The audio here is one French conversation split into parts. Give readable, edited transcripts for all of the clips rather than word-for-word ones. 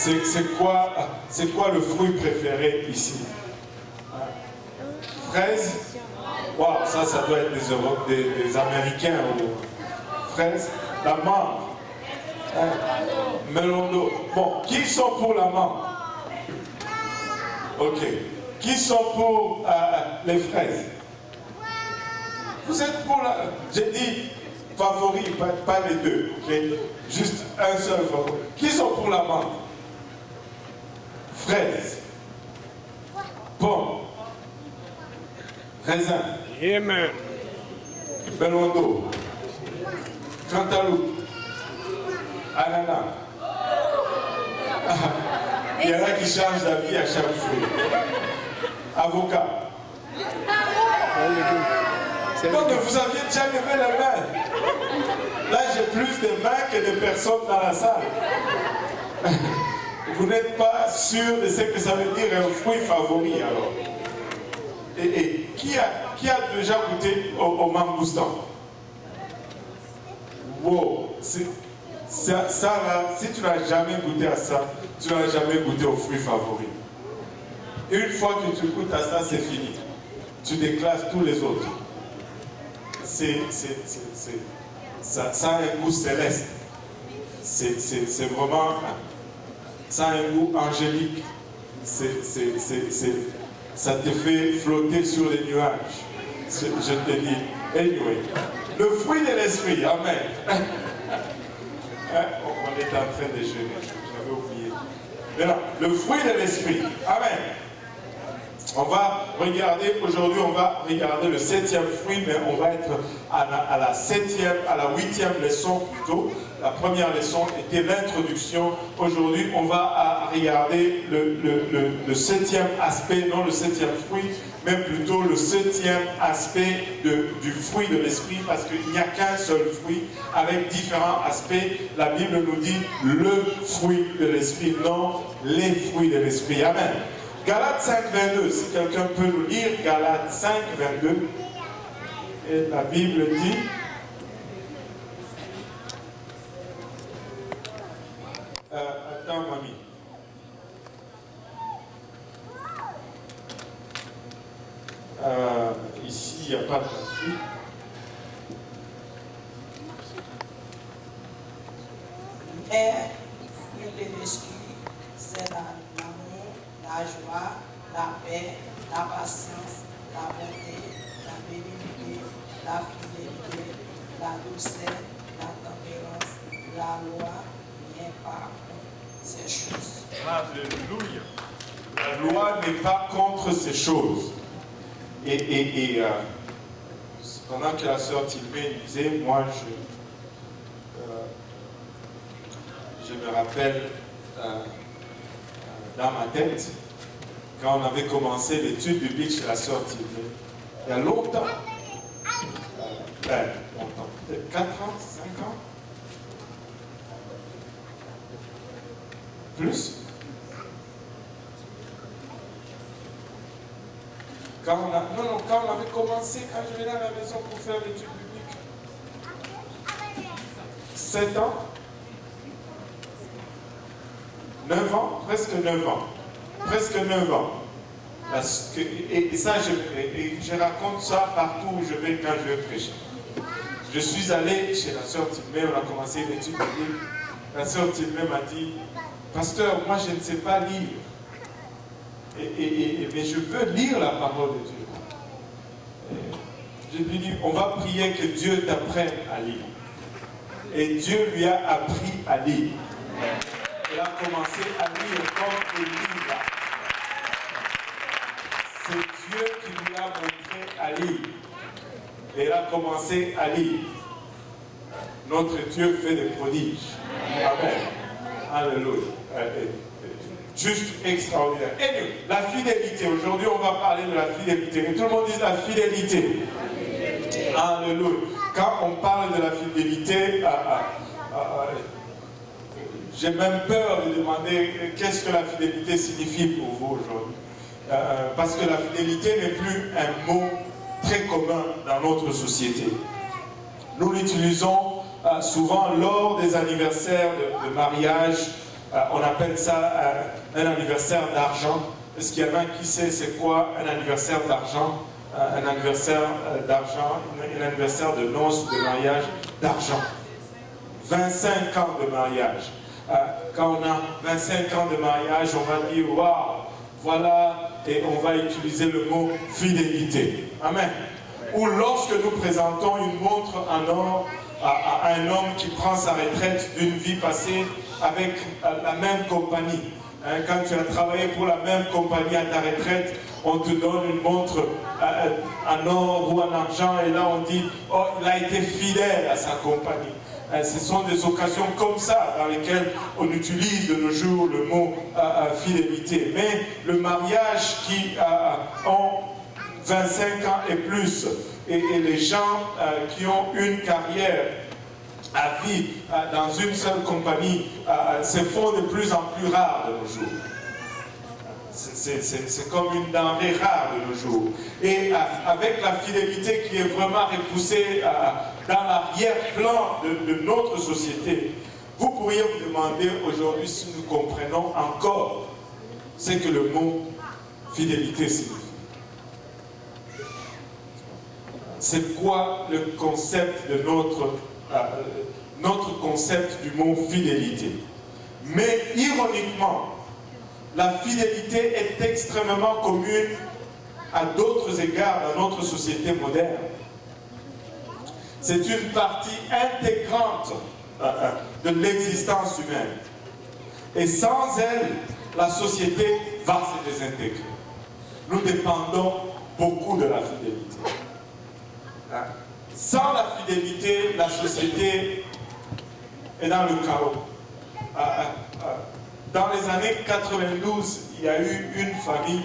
c'est quoi le fruit préféré ici? Fraise? Wow, ça doit être des Américains. Fraise? La mangue? Melon d'eau. Bon, qui sont pour la mangue? Ok. Qui sont pour les fraises? Vous êtes pour la... J'ai dit favori, pas les deux. Okay? Juste un seul favori. Qui sont pour la mangue? Fraise. Pomme. Raisin. Amen. Melon d'eau. Cantaloupe. Ananas. Il y en a qui changent d'avis à chaque fruit. Avocat. Donc vous aviez déjà levé la main. Là j'ai plus de mains que de personnes dans la salle. Vous n'êtes pas sûr de ce que ça veut dire un fruit favori alors. Et qui a déjà goûté au mangoustan? Wow, ça là, si tu n'as jamais goûté à ça, tu n'as jamais goûté au fruit favori. Une fois que tu goûtes à ça, c'est fini. Tu déclasses tous les autres. Ça a un goût céleste. C'est vraiment... Ça a un goût angélique. Ça te fait flotter sur les nuages. Je te dis. Anyway. Le fruit de l'esprit. Amen. On est en train de jeûner. J'avais oublié. Maintenant, le fruit de l'esprit. Amen. On va regarder, aujourd'hui on va regarder le 7e fruit, mais on va être à la 8e leçon plutôt. La première leçon était l'introduction. Aujourd'hui on va regarder le 7e aspect, non le 7e fruit, mais plutôt le 7e aspect du fruit de l'esprit, parce qu'il n'y a qu'un seul fruit avec différents aspects. La Bible nous dit le fruit de l'esprit, non les fruits de l'esprit. Amen. Galates 5, 22, si quelqu'un peut nous lire Galates 5, 22, et la Bible dit, attends mamie, ici il n'y a pas de fruit. Mais le fruit de l'esprit, c'est l'amour, la joie, la paix, la patience, la bonté, la bénignité, la fidélité, la douceur, la tempérance, la loi, n'est pas contre ces choses. Alléluia. La loi n'est pas contre ces choses. Et pendant que la sœur Tilmé disait, moi je me rappelle dans ma tête, quand on avait commencé l'étude biblique chez la sœur Tilmé, il y a longtemps, peut-être 4 ans, 5 ans, plus. Quand on avait commencé, quand je venais à la maison pour faire l'étude biblique, 7 ans, 9 ans, presque 9 ans. Presque 9 ans. Et ça, je raconte ça partout où je vais quand je vais prêcher. Je suis allé chez la sœur Tilmé, on a commencé l'étude biblique. La sœur Tilmé m'a dit, pasteur, moi je ne sais pas lire. Mais je veux lire la parole de Dieu. Je lui ai dit, on va prier que Dieu t'apprenne à lire. Et Dieu lui a appris à lire. Elle a commencé à lire comme il lit là. C'est Dieu qui lui a montré à lire. Et elle a commencé à lire. Notre Dieu fait des prodiges. Amen. Alléluia. Juste extraordinaire. Et la fidélité. Aujourd'hui, on va parler de la fidélité. Et tout le monde dit la fidélité. Alléluia. Quand on parle de la fidélité, j'ai même peur de demander qu'est-ce que la fidélité signifie pour vous aujourd'hui. Parce que la fidélité n'est plus un mot très commun dans notre société. Nous l'utilisons souvent lors des anniversaires de mariage, On appelle ça un anniversaire d'argent. Est-ce qu'il y en a qui sait c'est quoi un anniversaire d'argent? Un anniversaire d'argent, un anniversaire de noces ou de mariage d'argent. 25 ans de mariage. Quand on a 25 ans de mariage, on va dire waouh, voilà, et on va utiliser le mot fidélité. Amen. Ou lorsque nous présentons une montre en or à un homme qui prend sa retraite d'une vie passée avec la même compagnie. Quand tu as travaillé pour la même compagnie à ta retraite, on te donne une montre en or ou en argent et là on dit oh, il a été fidèle à sa compagnie. Ce sont des occasions comme ça dans lesquelles on utilise de nos jours le mot fidélité. Mais le mariage qui ont 25 ans et plus, et les gens qui ont une carrière à vie dans une seule compagnie se font de plus en plus rares de nos jours. C'est comme une denrée rare de nos jours. Et avec la fidélité qui est vraiment repoussée dans l'arrière-plan de notre société, vous pourriez vous demander aujourd'hui si nous comprenons encore ce que le mot fidélité signifie. C'est quoi le concept de notre concept du mot fidélité? Mais ironiquement, la fidélité est extrêmement commune à d'autres égards dans notre société moderne. C'est une partie intégrante de l'existence humaine. Et sans elle, la société va se désintégrer. Nous dépendons beaucoup de la fidélité. Sans la fidélité, la société est dans le chaos. Dans les années 92, il y a eu une famille,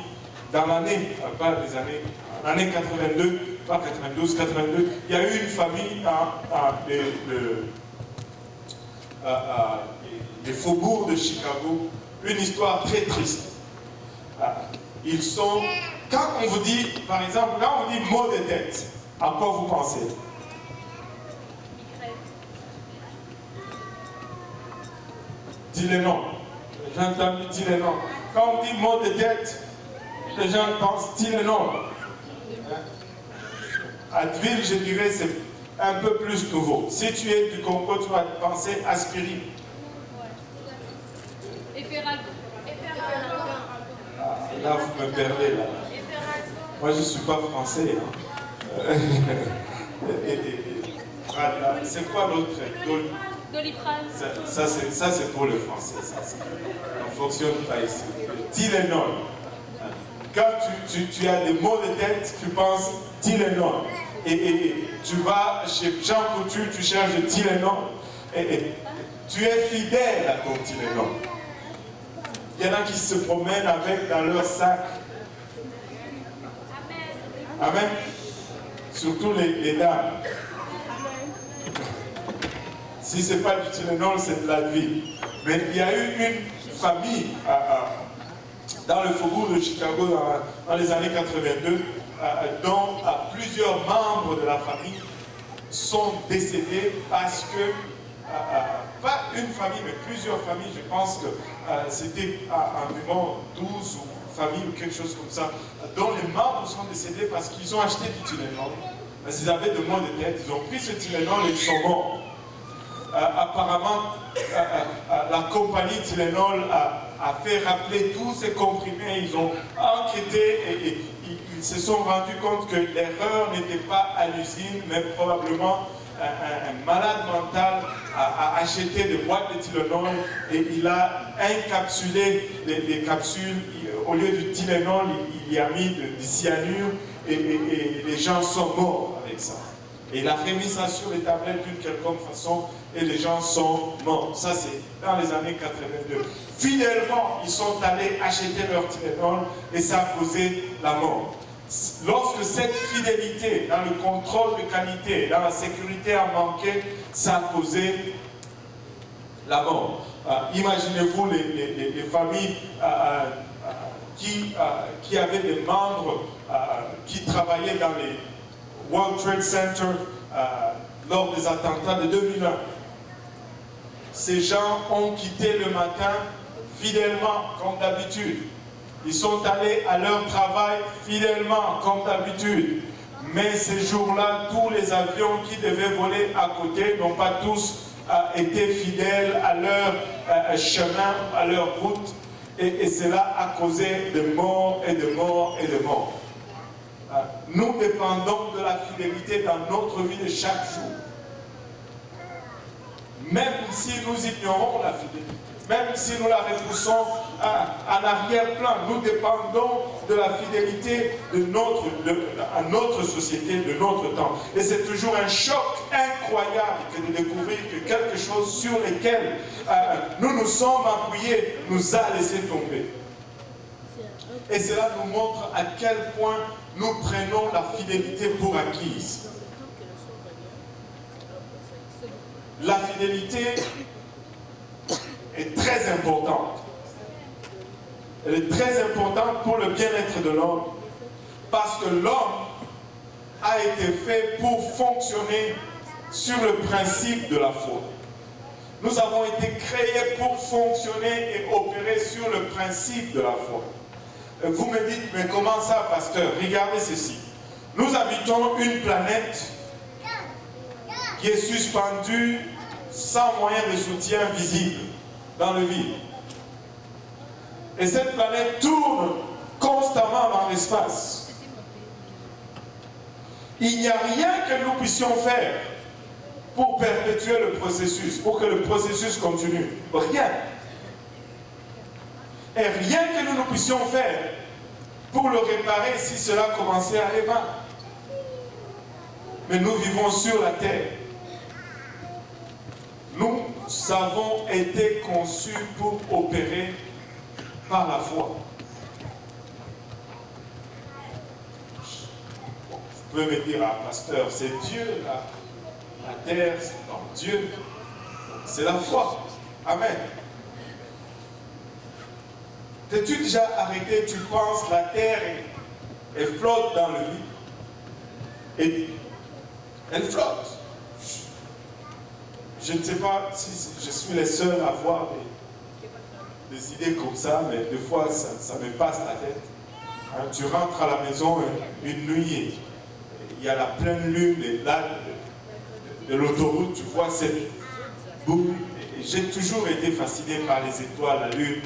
dans l'année, pas les années, l'année 82, pas 92, 82, il y a eu une famille des faubourgs de Chicago, une histoire très triste. Ils sont, quand on vous dit, par exemple, quand on dit mot de tête, à quoi vous pensez? Dis les noms. Les gens entendent dire les noms. Quand on dit mot de tête, les gens pensent dis les noms. Advil, je dirais, c'est un peu plus nouveau. Si tu es du Congo, tu vas penser aspirine. Là, vous me perdez, là. Moi, je ne suis pas français. Hein. C'est quoi l'autre? Doliprane. Ça c'est pour le français. On ne fonctionne pas ici. Tylenol. Quand tu as des maux de tête, tu penses Tylenol. Et tu vas chez Jean Coutu, tu cherches le Tylenol. Et tu es fidèle à ton Tylenol. Il y en a qui se promènent avec dans leur sac. Amen. Surtout les dames. Si ce n'est pas du Tylenol, c'est de la vie. Mais il y a eu une famille dans le faubourg de Chicago dans les années 82 dont plusieurs membres de la famille sont décédés parce que, pas une famille, mais plusieurs familles, je pense que c'était environ 12 familles ou quelque chose comme ça, dont les membres sont décédés parce qu'ils ont acheté du Tylenol. Parce qu'ils avaient de maux de tête, ils ont pris ce Tylenol et ils sont morts. Apparemment, la compagnie Tylenol a fait rappeler tous ces comprimés. Ils ont enquêté et ils se sont rendus compte que l'erreur n'était pas à l'usine, mais probablement un malade mental a acheté des boîtes de Tylenol et il a encapsulé les capsules. Au lieu du Tylenol, il y a mis du cyanure et les gens sont morts avec ça. Et il a remis ça sur les tablettes d'une quelconque façon et les gens sont morts. Ça, c'est dans les années 82. Fidèlement, ils sont allés acheter leur Tylenol et ça a causé la mort. Lorsque cette fidélité dans le contrôle de qualité, dans la sécurité a manqué, ça a causé la mort. Imaginez-vous les familles qui avaient des membres qui travaillaient dans les World Trade Center lors des attentats de 2001. ces gens ont quitté le matin fidèlement, comme d'habitude. Ils sont allés à leur travail fidèlement, comme d'habitude. Mais ces jours-là, tous les avions qui devaient voler à côté n'ont pas tous été fidèles à leur chemin, à leur route. Et cela a causé de morts et de morts et de morts. Nous dépendons de la fidélité dans notre vie de chaque jour. Même si nous ignorons la fidélité, même si nous la repoussons en arrière-plan, nous dépendons de la fidélité à notre société, de notre temps. Et c'est toujours un choc incroyable que de découvrir que quelque chose sur lequel nous nous sommes appuyés nous a laissé tomber. Et cela nous montre à quel point nous prenons la fidélité pour acquise. La fidélité est très importante. Elle est très importante pour le bien-être de l'homme. Parce que l'homme a été fait pour fonctionner sur le principe de la foi. Nous avons été créés pour fonctionner et opérer sur le principe de la foi. Vous me dites, mais comment ça, pasteur? Regardez ceci. Nous habitons une planète qui est suspendue sans moyen de soutien visible dans le vide. Et cette planète tourne constamment dans l'espace. Il n'y a rien que nous puissions faire pour perpétuer le processus, pour que le processus continue. Rien. Et rien que nous puissions faire pour le réparer si cela commençait à aller mal. Mais nous vivons sur la terre. Nous avons été conçus pour opérer par la foi. Vous pouvez me dire, ah pasteur, c'est Dieu, la terre, c'est non, Dieu, c'est la foi. Amen. T'es-tu déjà arrêté, tu penses, la terre, elle flotte dans le vide. Et elle flotte. Je ne sais pas si je suis le seul à avoir des idées comme ça, mais des fois, ça me passe la tête. Hein, tu rentres à la maison une nuit, il y a la pleine lune, et là, de l'autoroute, tu vois cette boule. J'ai toujours été fasciné par les étoiles, la lune.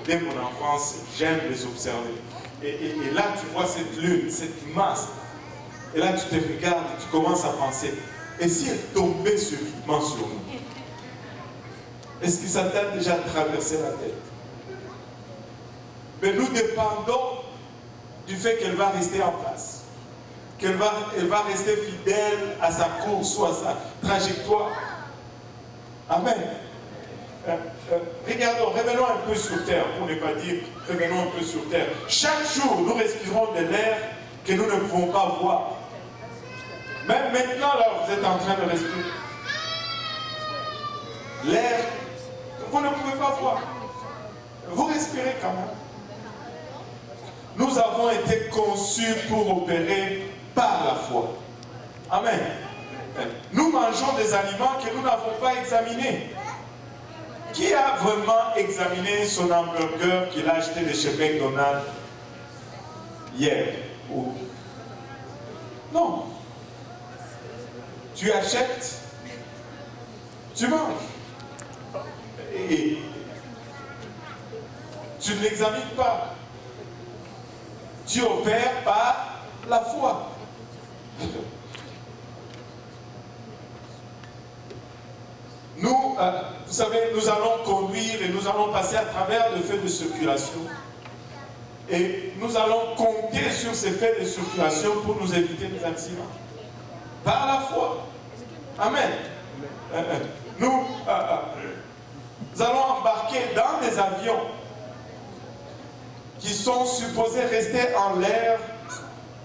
Dès mon enfance, j'aime les observer. Et là, tu vois cette lune, cette masse. Et là, tu te regardes et tu commences à penser, et si elle tombait subitement sur nous? Est-ce que ça t'a déjà traversé la tête? Mais nous dépendons du fait qu'elle va rester en place. Elle va rester fidèle à sa course ou à sa trajectoire. Amen. Regardons, revenons un peu sur terre, pour ne pas dire revenons un peu sur terre. Chaque jour, nous respirons de l'air que nous ne pouvons pas voir. Même maintenant, là, vous êtes en train de respirer. L'air que vous ne pouvez pas voir. Vous respirez quand même. Nous avons été conçus pour opérer par la foi. Amen. Nous mangeons des aliments que nous n'avons pas examinés. Qui a vraiment examiné son hamburger qu'il a acheté de chez McDonald's hier? Non. Tu achètes, tu manges. Et tu ne l'examines pas. Tu opères par la foi. Nous, vous savez, nous allons conduire et nous allons passer à travers le feu de circulation. Et nous allons compter sur ces faits de circulation pour nous éviter des accidents. Par la foi. Amen. Nous allons embarquer dans des avions qui sont supposés rester en l'air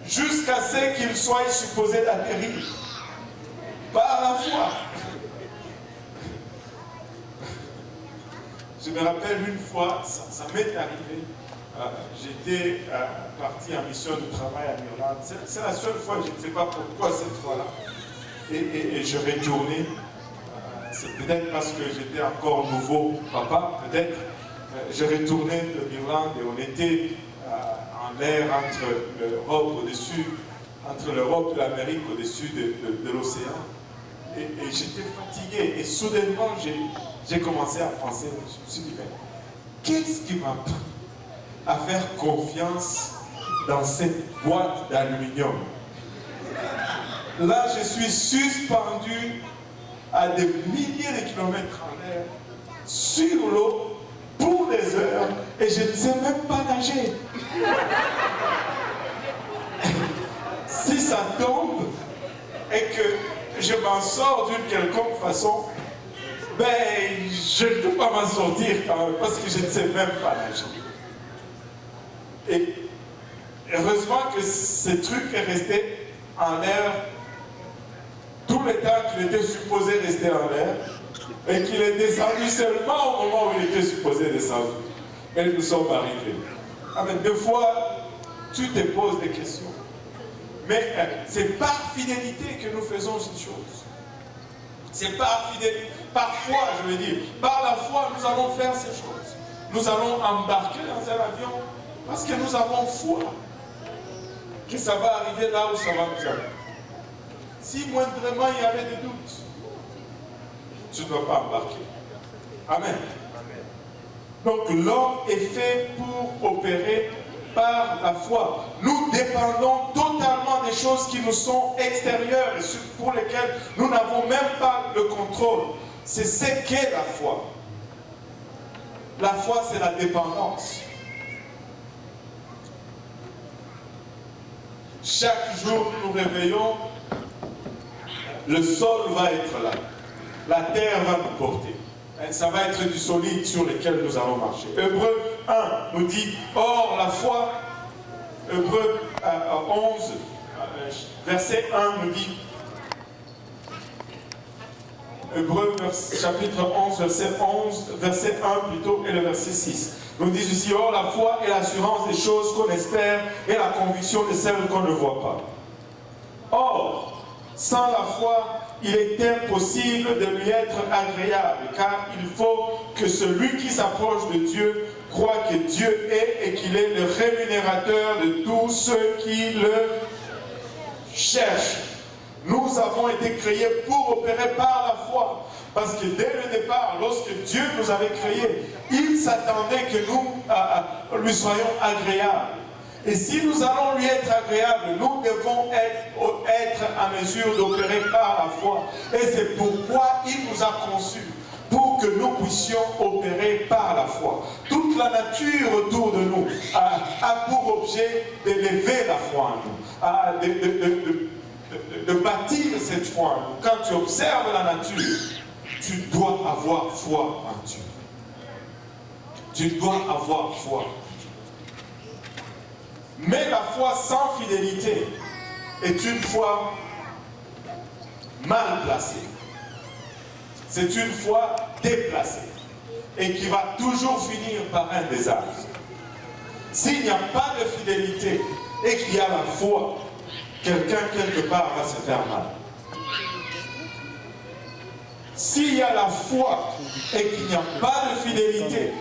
jusqu'à ce qu'ils soient supposés d'atterrir. Par la foi. Je me rappelle une fois, ça m'est arrivé, j'étais parti en mission de travail en Irlande. C'est la seule fois, je ne sais pas pourquoi cette fois-là. Et je retournais. c'est peut-être parce que j'étais encore nouveau papa, peut-être. Je retournais de l'Irlande et on était en l'air entre l'Europe au-dessus, entre l'Europe et l'Amérique au-dessus de l'océan. Et j'étais fatigué. Et soudainement, j'ai commencé à penser, je me suis dit, mais qu'est-ce qui m'a pris à faire confiance dans cette boîte d'aluminium? Là, je suis suspendu à des milliers de kilomètres en l'air, sur l'eau, pour des heures, et je ne sais même pas nager. Si ça tombe, et que je m'en sors d'une quelconque façon, ben, je ne peux pas m'en sortir quand même, parce que je ne sais même pas nager. Et heureusement que ce truc est resté en l'air tout le temps qu'il était supposé rester en l'air, et qu'il est descendu seulement au moment où il était supposé descendre. Et nous sommes arrivés. Amen. Des fois, tu te poses des questions. Mais c'est par fidélité que nous faisons ces choses. C'est par fidélité. Par foi, je veux dire. Par la foi, nous allons faire ces choses. Nous allons embarquer dans un avion parce que nous avons foi que ça va arriver là où ça va nous amener. Si moindrement il y avait des doutes, tu ne dois pas embarquer. Amen. Donc l'homme est fait pour opérer par la foi. Nous dépendons totalement des choses qui nous sont extérieures et pour lesquelles nous n'avons même pas le contrôle. C'est ce qu'est la foi. La foi, c'est la dépendance. Chaque jour, nous nous réveillons, le sol va être là. La terre va nous porter. Ça va être du solide sur lequel nous allons marcher. Hébreux 1 nous dit, or la foi, Hébreux 11, verset 1 nous dit, Hébreux chapitre 11, verset 1 plutôt, et le verset 6. Nous dit ceci, or la foi est l'assurance des choses qu'on espère et la conviction de celles qu'on ne voit pas. Or, sans la foi, il est impossible de lui être agréable, car il faut que celui qui s'approche de Dieu croit que Dieu est et qu'il est le rémunérateur de tous ceux qui le cherchent. Nous avons été créés pour opérer par la foi. Parce que dès le départ, lorsque Dieu nous avait créés, il s'attendait que nous lui soyons agréables. Et si nous allons lui être agréables, nous devons être en mesure d'opérer par la foi. Et c'est pourquoi il nous a conçus, pour que nous puissions opérer par la foi. Toute la nature autour de nous a pour objet d'élever la foi en nous, de bâtir cette foi en nous. Quand tu observes la nature, tu dois avoir foi en Dieu. Tu dois avoir foi. Mais la foi sans fidélité est une foi mal placée. C'est une foi déplacée et qui va toujours finir par un désastre. S'il n'y a pas de fidélité et qu'il y a la foi, quelqu'un quelque part va se faire mal. S'il y a la foi et qu'il n'y a pas de fidélité,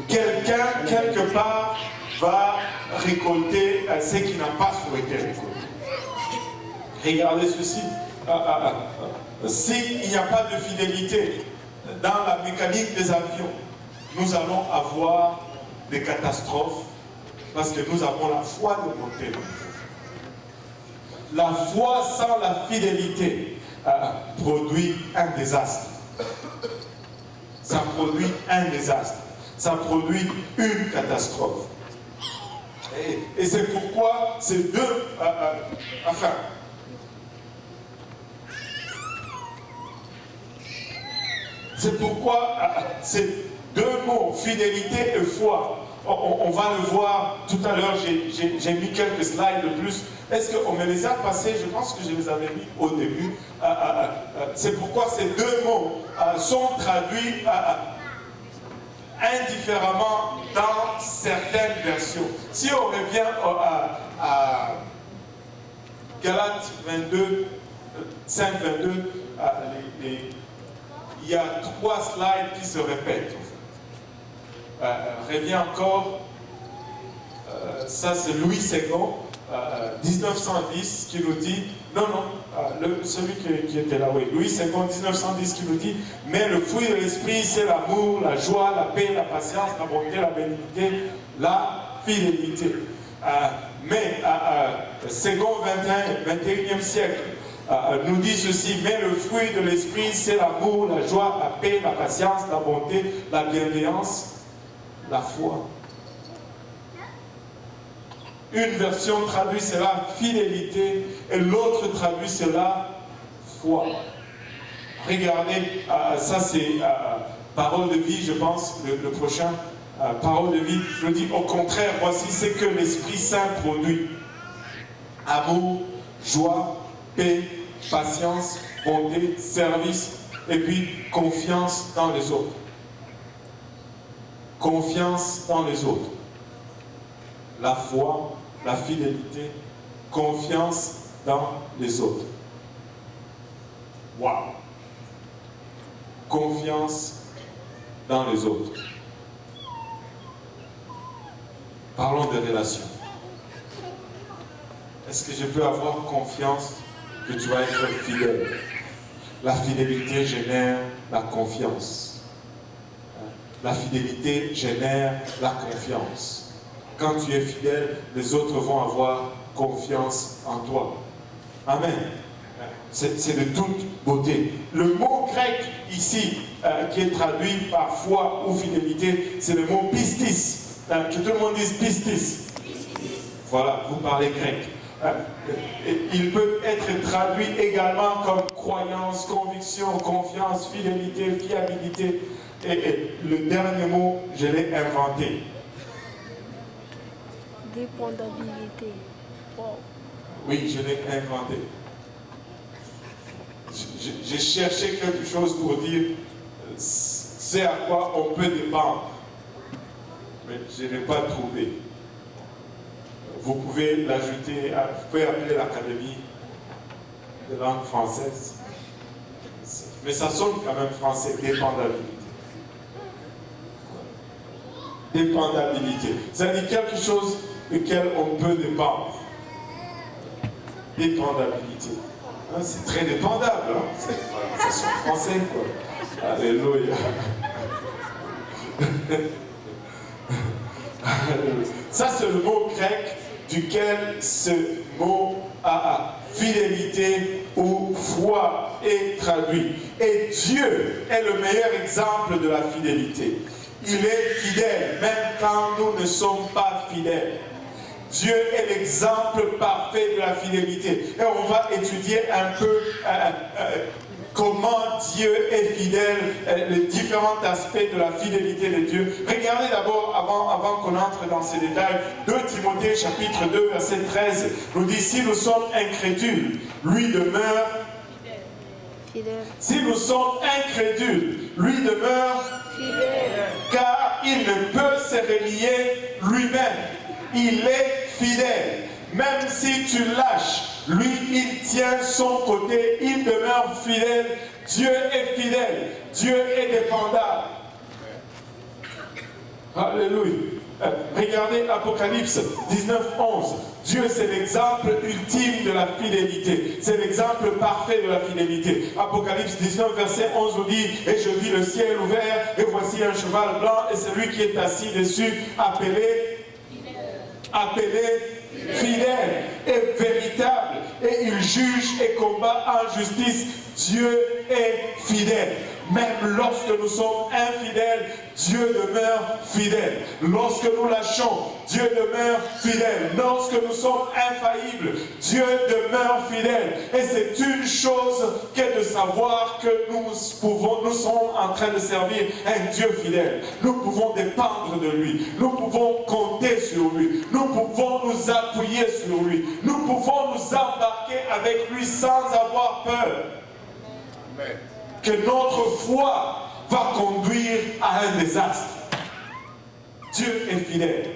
quelqu'un quelque part va récolter ce qu'il n'a pas souhaité récolter. Regardez ceci. S'il n'y a pas de fidélité dans la mécanique des avions, nous allons avoir des catastrophes parce que nous avons la foi de monter dans le La foi sans la fidélité produit un désastre. Ça produit un désastre. Ça produit une catastrophe. Et c'est pourquoi ces deux... c'est pourquoi ces deux mots, fidélité et foi, on va le voir tout à l'heure, j'ai mis quelques slides de plus. Est-ce qu'on me les a passés? Je pense que je les avais mis au début. C'est pourquoi ces deux mots sont traduits indifféremment dans certaines versions. Si on revient à Galates 22, 5, 22, il y a 3 slides qui se répètent. Reviens encore. Ça, c'est Louis II, 1910, qui nous dit, celui qui était là, oui, Louis II, 1910, qui nous dit, mais le fruit de l'esprit, c'est l'amour, la joie, la paix, la patience, la bonté, la bénignité, la fidélité. Mais second 21e siècle nous dit ceci, mais le fruit de l'esprit, c'est l'amour, la joie, la paix, la patience, la bonté, la bienveillance, la foi. Une version traduit cela fidélité et l'autre traduit cela foi. Regardez, ça c'est parole de vie, je pense, le prochain parole de vie nous dit au contraire, voici ce que l'Esprit Saint produit. Amour, joie, paix, patience, bonté, service et puis confiance dans les autres. Confiance dans les autres. La foi, la fidélité, confiance dans les autres. Waouh! Confiance dans les autres. Parlons de relations. Est-ce que je peux avoir confiance que tu vas être fidèle? La fidélité génère la confiance. La fidélité génère la confiance. Quand tu es fidèle, les autres vont avoir confiance en toi. Amen. C'est de toute beauté. Le mot grec ici, qui est traduit par foi ou fidélité, c'est le mot pistis. Que tout le monde dise pistis. Voilà, vous parlez grec. Il peut être traduit également comme croyance, conviction, confiance, fidélité, fiabilité. Et le dernier mot, je l'ai inventé. Dépendabilité. Wow. Oui, je l'ai inventé. J'ai cherché quelque chose pour dire c'est à quoi on peut dépendre. Mais je n'ai pas trouvé. Vous pouvez l'ajouter, vous pouvez appeler l'Académie de langue française. Mais ça sonne quand même français, dépendabilité. Dépendabilité. Ça dit quelque chose duquel on peut dépendre. Dépendabilité. Hein, c'est très dépendable. Hein? C'est son français, quoi. Alléluia. Ça, c'est le mot grec duquel ce mot fidélité ou foi est traduit. Et Dieu est le meilleur exemple de la fidélité. Il est fidèle, même quand nous ne sommes pas fidèles. Dieu est l'exemple parfait de la fidélité. Et on va étudier un peu comment Dieu est fidèle, les différents aspects de la fidélité de Dieu. Regardez d'abord, avant qu'on entre dans ces détails, 2 Timothée chapitre 2, verset 13, nous dit, si nous sommes incrédules, lui demeure fidèle. Si nous sommes incrédules, lui demeure fidèle. Car il ne peut se relier lui-même. Il est fidèle. Même si tu lâches, lui, il tient son côté, il demeure fidèle. Dieu est fidèle. Dieu est dépendable. Alléluia. Regardez Apocalypse 19, 11. Dieu, c'est l'exemple ultime de la fidélité. C'est l'exemple parfait de la fidélité. Apocalypse 19, verset 11 nous dit, et je vis le ciel ouvert, et voici un cheval blanc, et celui qui est assis dessus, appelé fidèle et véritable, et il juge et combat en justice. Dieu est fidèle. Même lorsque nous sommes infidèles, Dieu demeure fidèle. Lorsque nous lâchons, Dieu demeure fidèle. Lorsque nous sommes infaillibles, Dieu demeure fidèle. Et c'est une chose qu'est de savoir que nous sommes en train de servir un Dieu fidèle. Nous pouvons dépendre de lui. Nous pouvons compter sur lui. Nous pouvons nous appuyer sur lui. Nous pouvons nous embarquer avec lui sans avoir peur. Amen. Que notre foi va conduire à un désastre. Dieu est fidèle.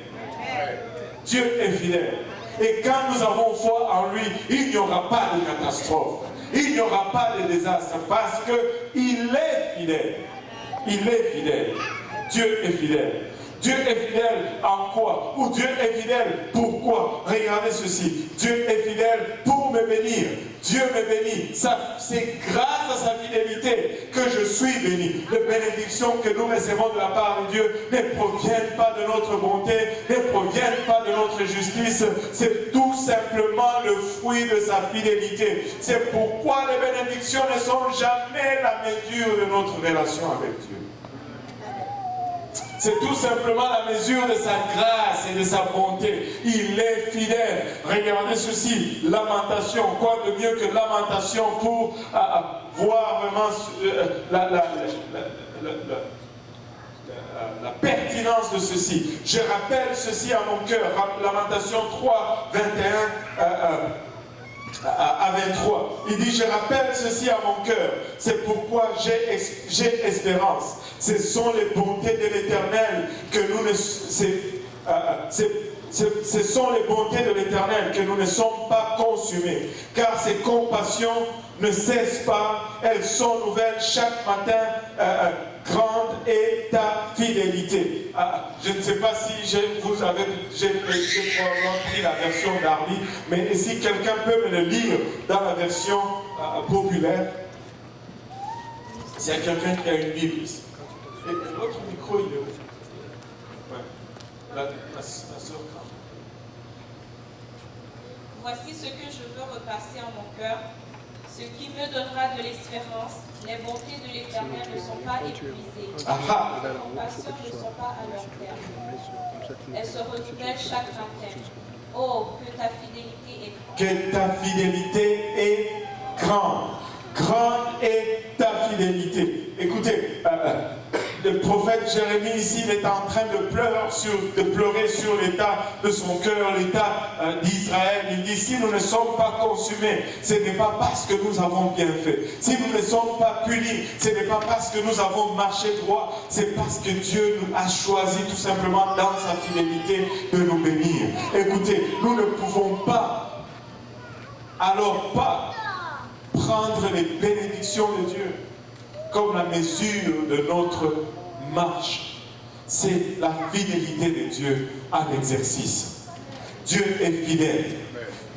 Dieu est fidèle. Et quand nous avons foi en lui, il n'y aura pas de catastrophe. Il n'y aura pas de désastre parce qu'il est fidèle. Il est fidèle. Dieu est fidèle. Dieu est fidèle en quoi? Ou Dieu est fidèle pourquoi? Regardez ceci. Dieu est fidèle pour me bénir. Dieu me bénit. C'est grâce à sa fidélité que je suis béni. Les bénédictions que nous recevons de la part de Dieu ne proviennent pas de notre bonté, ne proviennent pas de notre justice. C'est tout simplement le fruit de sa fidélité. C'est pourquoi les bénédictions ne sont jamais la mesure de notre relation avec Dieu. C'est tout simplement la mesure de sa grâce et de sa bonté. Il est fidèle. Regardez ceci, lamentation. Quoi de mieux que lamentation pour voir vraiment la pertinence de ceci. Je rappelle ceci à mon cœur. Lamentation 3, 21 à 23. Il dit, je rappelle ceci à mon cœur. C'est pourquoi j'ai espérance. Ce sont les bontés de l'Éternel que nous ne... Ce sont les bontés de l'Éternel que nous ne sommes pas consumés. Car ses compassions ne cessent pas. Elles sont nouvelles chaque matin. Grande est ta fidélité. Je ne sais pas si j'ai probablement pris la version d'Arby, mais si quelqu'un peut me le lire dans la version populaire. S'il y a quelqu'un qui a une Bible ici. Et l'autre micro, il est où? Ouais. La sœur. Voici ce que je veux repasser en mon cœur, ce qui me donnera de l'espérance. Les bontés de l'Éternel ne sont pas épuisées. Les compassions ne sont pas à leur terme. Elles se renouvellent chaque matin. Oh, que ta fidélité est grande. Que ta fidélité est grande. Grande est ta fidélité. Écoutez, le prophète Jérémie ici, il est en train de pleurer sur l'état de son cœur, l'état d'Israël. Il dit, si nous ne sommes pas consumés, ce n'est pas parce que nous avons bien fait. Si nous ne sommes pas punis, ce n'est pas parce que nous avons marché droit, c'est parce que Dieu nous a choisi tout simplement dans sa fidélité de nous bénir. Écoutez, nous ne pouvons pas, alors pas, prendre les bénédictions de Dieu comme la mesure de notre marche. C'est la fidélité de Dieu en exercice. Dieu est fidèle.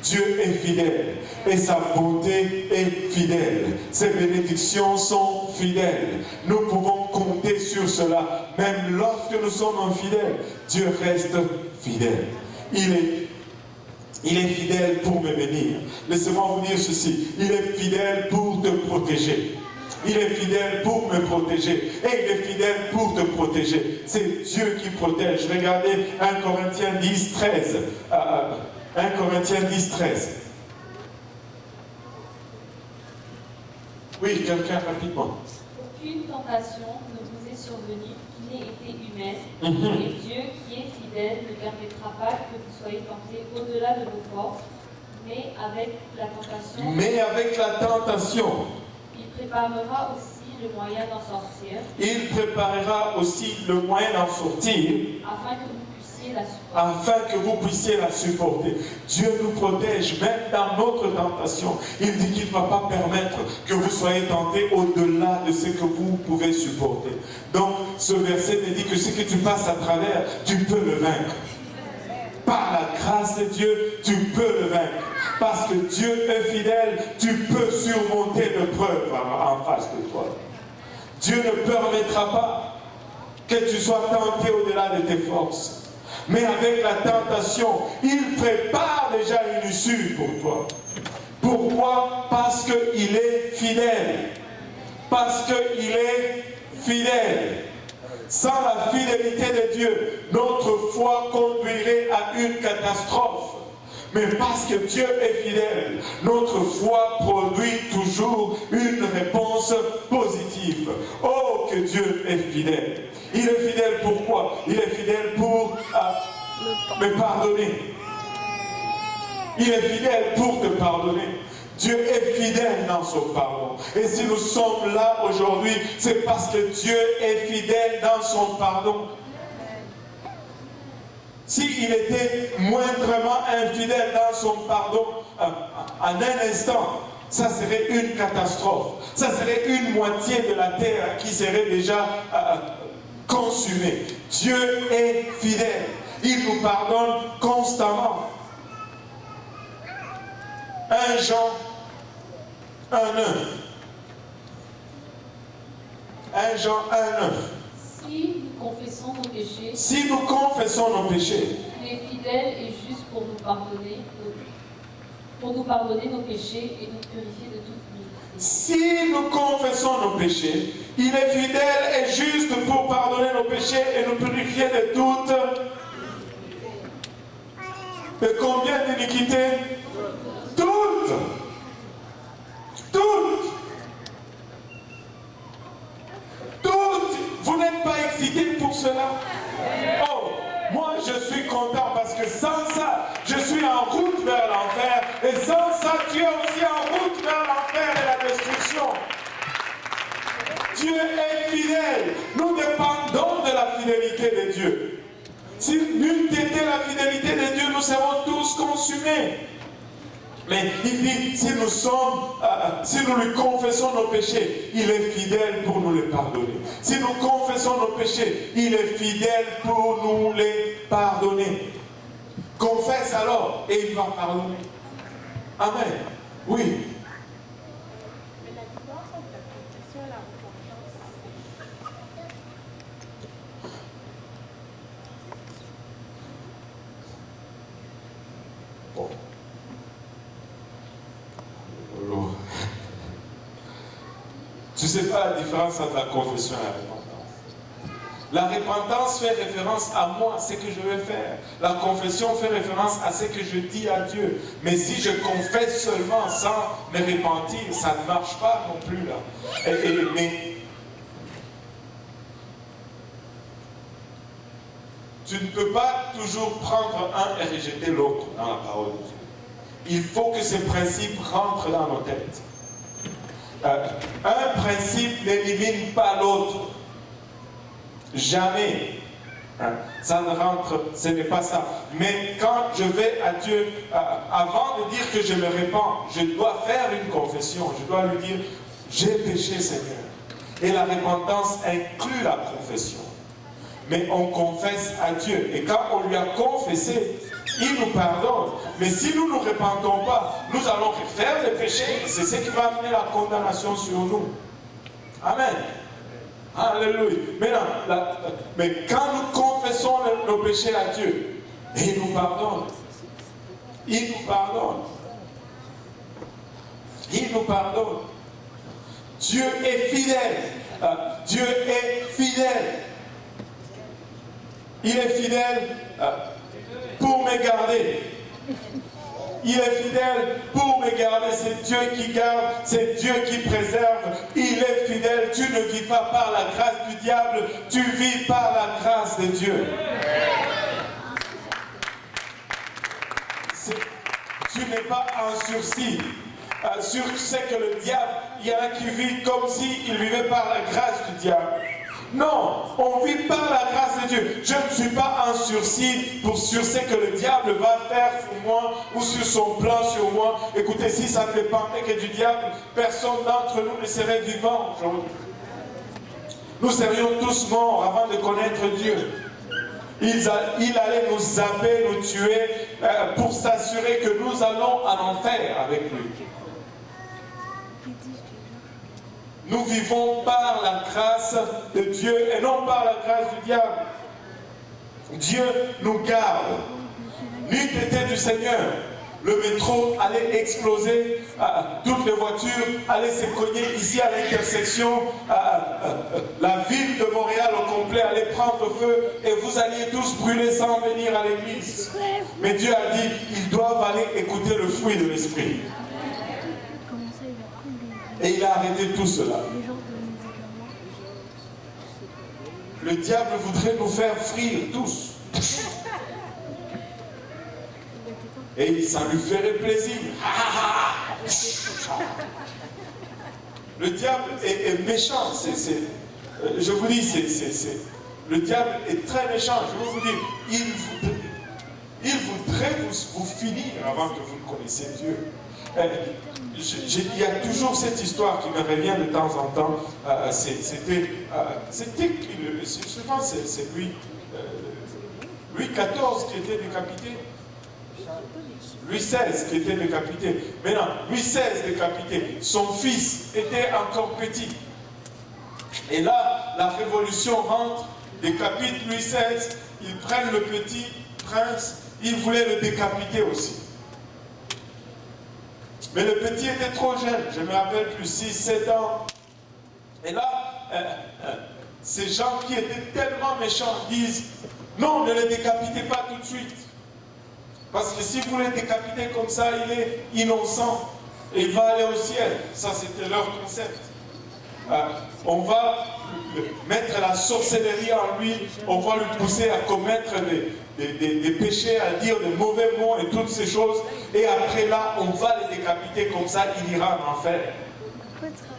Dieu est fidèle. Et sa bonté est fidèle. Ses bénédictions sont fidèles. Nous pouvons compter sur cela. Même lorsque nous sommes infidèles, Dieu reste fidèle. Il est fidèle pour me bénir. Laissez-moi vous dire ceci. Il est fidèle pour te protéger. Il est fidèle pour me protéger. Et il est fidèle pour te protéger. C'est Dieu qui protège. Regardez 1 Corinthiens 10, 13. 1 Corinthiens 10, 13. Oui, quelqu'un rapidement. Aucune tentation ne vous est survenue qui n'ait été humaine. Et Dieu, qui est fidèle, ne permettra pas que vous soyez tentés au-delà de vos forces, mais avec la tentation. Il préparera aussi le moyen d'en sortir. Il préparera aussi le moyen d'en sortir. Afin que vous puissiez la supporter. Dieu nous protège même dans notre tentation. Il dit qu'il ne va pas permettre que vous soyez tentés au-delà de ce que vous pouvez supporter. Donc ce verset te dit que ce que tu passes à travers, tu peux le vaincre. Par la grâce de Dieu, tu peux le vaincre. Parce que Dieu est fidèle, tu peux surmonter l'épreuve en face de toi. Dieu ne permettra pas que tu sois tenté au-delà de tes forces. Mais avec la tentation, il prépare déjà une issue pour toi. Pourquoi? Parce qu'il est fidèle. Parce qu'il est fidèle. Sans la fidélité de Dieu, notre foi conduirait à une catastrophe. Mais parce que Dieu est fidèle, notre foi produit toujours une réponse positive. Oh, que Dieu est fidèle. Il est fidèle pourquoi? Il est fidèle pour me pardonner. Il est fidèle pour te pardonner. Dieu est fidèle dans son pardon. Et si nous sommes là aujourd'hui, c'est parce que Dieu est fidèle dans son pardon. S'il était moindrement infidèle dans son pardon, en un instant, ça serait une catastrophe. Ça serait une moitié de la terre qui serait déjà consumée. Dieu est fidèle. Il nous pardonne constamment. 1 Jean 1,9. 1 Jean 1,9. Si nous confessons nos péchés, Si nous confessons nos péchés, il est fidèle et juste pour nous pardonner nos péchés et nous purifier de toute iniquité. si nous confessons nos péchés, il est fidèle et juste pour pardonner nos péchés et nous purifier de toute. De combien d'iniquités? Toutes. Toutes. Toutes. Vous n'êtes pas excité pour cela? Oh, moi je suis content parce que sans ça, je suis en route vers l'enfer. Et sans ça, tu es aussi en route vers l'enfer et la destruction. Dieu est fidèle. Nous dépendons de la fidélité de Dieu. Si n'eût été la fidélité de Dieu, nous serons tous consumés. Mais il dit, si nous lui confessons nos péchés, il est fidèle pour nous les pardonner. Si nous confessons nos péchés, il est fidèle pour nous les pardonner. Confesse alors et il va pardonner. Amen. Oui. Mais la différence entre la confession et la repentance, Bon. Tu ne sais pas la différence entre la confession et la repentance. La repentance fait référence à moi, ce que je vais faire. La confession fait référence à ce que je dis à Dieu. Mais si je confesse seulement sans me repentir, ça ne marche pas non plus là. Mais tu ne peux pas toujours prendre un et rejeter l'autre dans la parole de Dieu. Il faut que ces principes rentrent dans nos têtes. Un principe n'élimine pas l'autre. Jamais. Ça ne rentre, ce n'est pas ça. Mais quand je vais à Dieu, avant de dire que je me répands, je dois faire une confession. Je dois lui dire, j'ai péché Seigneur. Et la repentance inclut la confession. Mais on confesse à Dieu. Et quand on lui a confessé, il nous pardonne. Mais si nous ne nous repentons pas, nous allons faire des péchés. C'est ce qui va amener la condamnation sur nous. Amen. Alléluia. Mais quand nous confessons nos péchés à Dieu, il nous pardonne. Il nous pardonne. Il nous pardonne. Dieu est fidèle. Dieu est fidèle. Il est fidèle pour me garder. Il est fidèle pour me garder. C'est Dieu qui garde, c'est Dieu qui préserve. Il est fidèle. Tu ne vis pas par la grâce du diable, tu vis par la grâce de Dieu. Tu n'es pas en sursis sur ce que le diable, il y en a qui vivent comme s'ils vivaient par la grâce du diable. Non, on vit par la grâce de Dieu. Je ne suis pas en sursis sur ce que le diable va faire sur moi ou sur son plan sur moi. Écoutez, si ça ne dépendait que du diable, personne d'entre nous ne serait vivant aujourd'hui. Nous serions tous morts avant de connaître Dieu. Il allait nous zapper, nous tuer pour s'assurer que nous allons en enfer avec lui. Nous vivons par la grâce de Dieu et non par la grâce du diable. Dieu nous garde. N'eût été du Seigneur, le métro allait exploser, toutes les voitures allaient se cogner ici à l'intersection, la ville de Montréal au complet allait prendre feu et vous alliez tous brûler sans venir à l'église. Mais Dieu a dit, ils doivent aller écouter le fruit de l'esprit. Et il a arrêté tout cela. Le diable voudrait nous faire frire tous. Et ça lui ferait plaisir. Le diable est méchant. Je vous dis, le diable est très méchant. Je vais vous dire, il voudrait vous finir avant que vous ne connaissiez Dieu. il y a toujours cette histoire qui me revient de temps en temps. Souvent c'est Louis XIV qui était décapité. Louis XVI qui était décapité. Maintenant, Louis XVI décapité. Son fils était encore petit. Et là, la révolution rentre, décapite Louis XVI. Ils prennent le petit prince. Ils voulaient le décapiter aussi. Mais le petit était trop jeune. Je me rappelle plus, 6-7 ans. Et là, ces gens qui étaient tellement méchants disent, non, ne le décapitez pas tout de suite. Parce que si vous le décapitez comme ça, il est innocent. Et il va aller au ciel. Ça, c'était leur concept. On va mettre la sorcellerie en lui. On va lui pousser à commettre des péchés, à dire de mauvais mots et toutes ces choses. Et après là, on va le décapiter comme ça, il ira en enfer.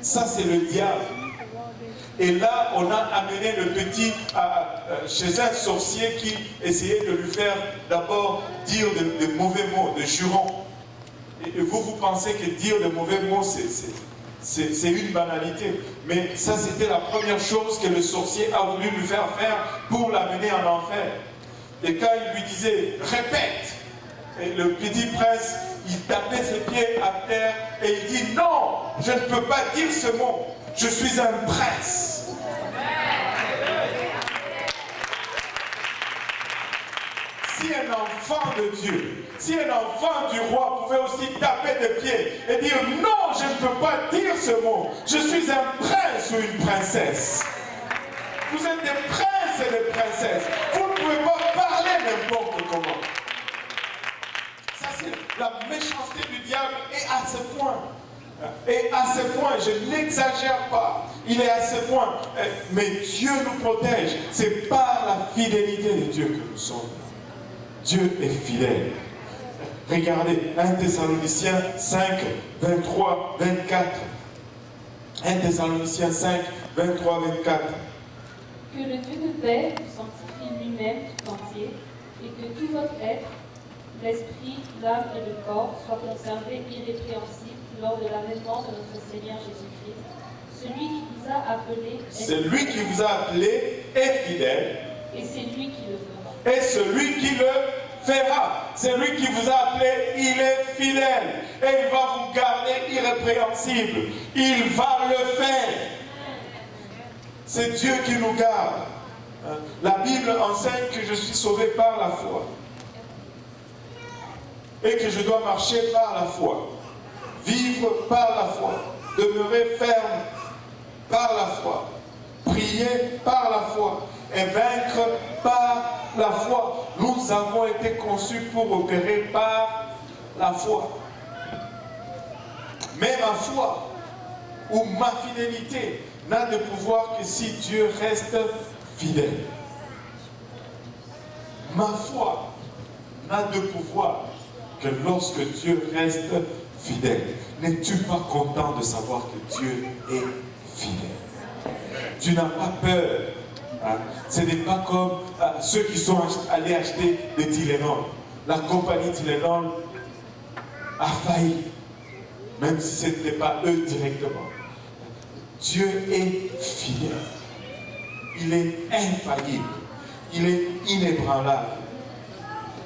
Ça, c'est le diable. Et là, on a amené le petit chez un sorcier qui essayait de lui faire d'abord dire de mauvais mots, de jurons. Et vous pensez que dire de mauvais mots, c'est une banalité. Mais ça, c'était la première chose que le sorcier a voulu lui faire pour l'amener en enfer. Et quand il lui disait, répète, et le petit prince, il tapait ses pieds à terre et il dit, non, je ne peux pas dire ce mot. Je suis un prince. Si un enfant de Dieu, si un enfant du roi pouvait aussi taper des pieds et dire non, je ne peux pas dire ce mot. Je suis un prince ou une princesse. Vous êtes des princes et des princesses. Vous ne pouvez pas parler n'importe comment. Ça, c'est la méchanceté du diable et à ce point. Et à ce point, je n'exagère pas, il est à ce point, mais Dieu nous protège, c'est par la fidélité de Dieu que nous sommes. Dieu est fidèle. Regardez, 1 Thessaloniciens 5, 23, 24. 1 Thessaloniciens 5, 23, 24. Que le Dieu de paix vous sanctifie lui-même tout entier, et que tout votre être, l'esprit, l'âme et le corps, soient conservés irrépréhensibles lors de l'avènement de notre Seigneur Jésus-Christ. Celui qui vous a appelé Celui qui vous a appelé est fidèle. Et c'est lui qui le fera. Et celui qui le fera. Celui qui vous a appelé, il est fidèle. Et il va vous garder irrépréhensible. Il va le faire. C'est Dieu qui nous garde. La Bible enseigne que je suis sauvé par la foi. Et que je dois marcher par la foi. Vivre par la foi, demeurer ferme par la foi, prier par la foi et vaincre par la foi. Nous avons été conçus pour opérer par la foi. Mais ma foi ou ma fidélité n'a de pouvoir que si Dieu reste fidèle. Ma foi n'a de pouvoir que lorsque Dieu reste fidèle. N'es-tu pas content de savoir que Dieu est fidèle? Tu n'as pas peur. Hein? Ce n'est pas comme ceux qui sont allés acheter des Tylenol. La compagnie Tylenol a failli, même si ce n'était pas eux directement. Dieu est fidèle. Il est infaillible. Il est inébranlable.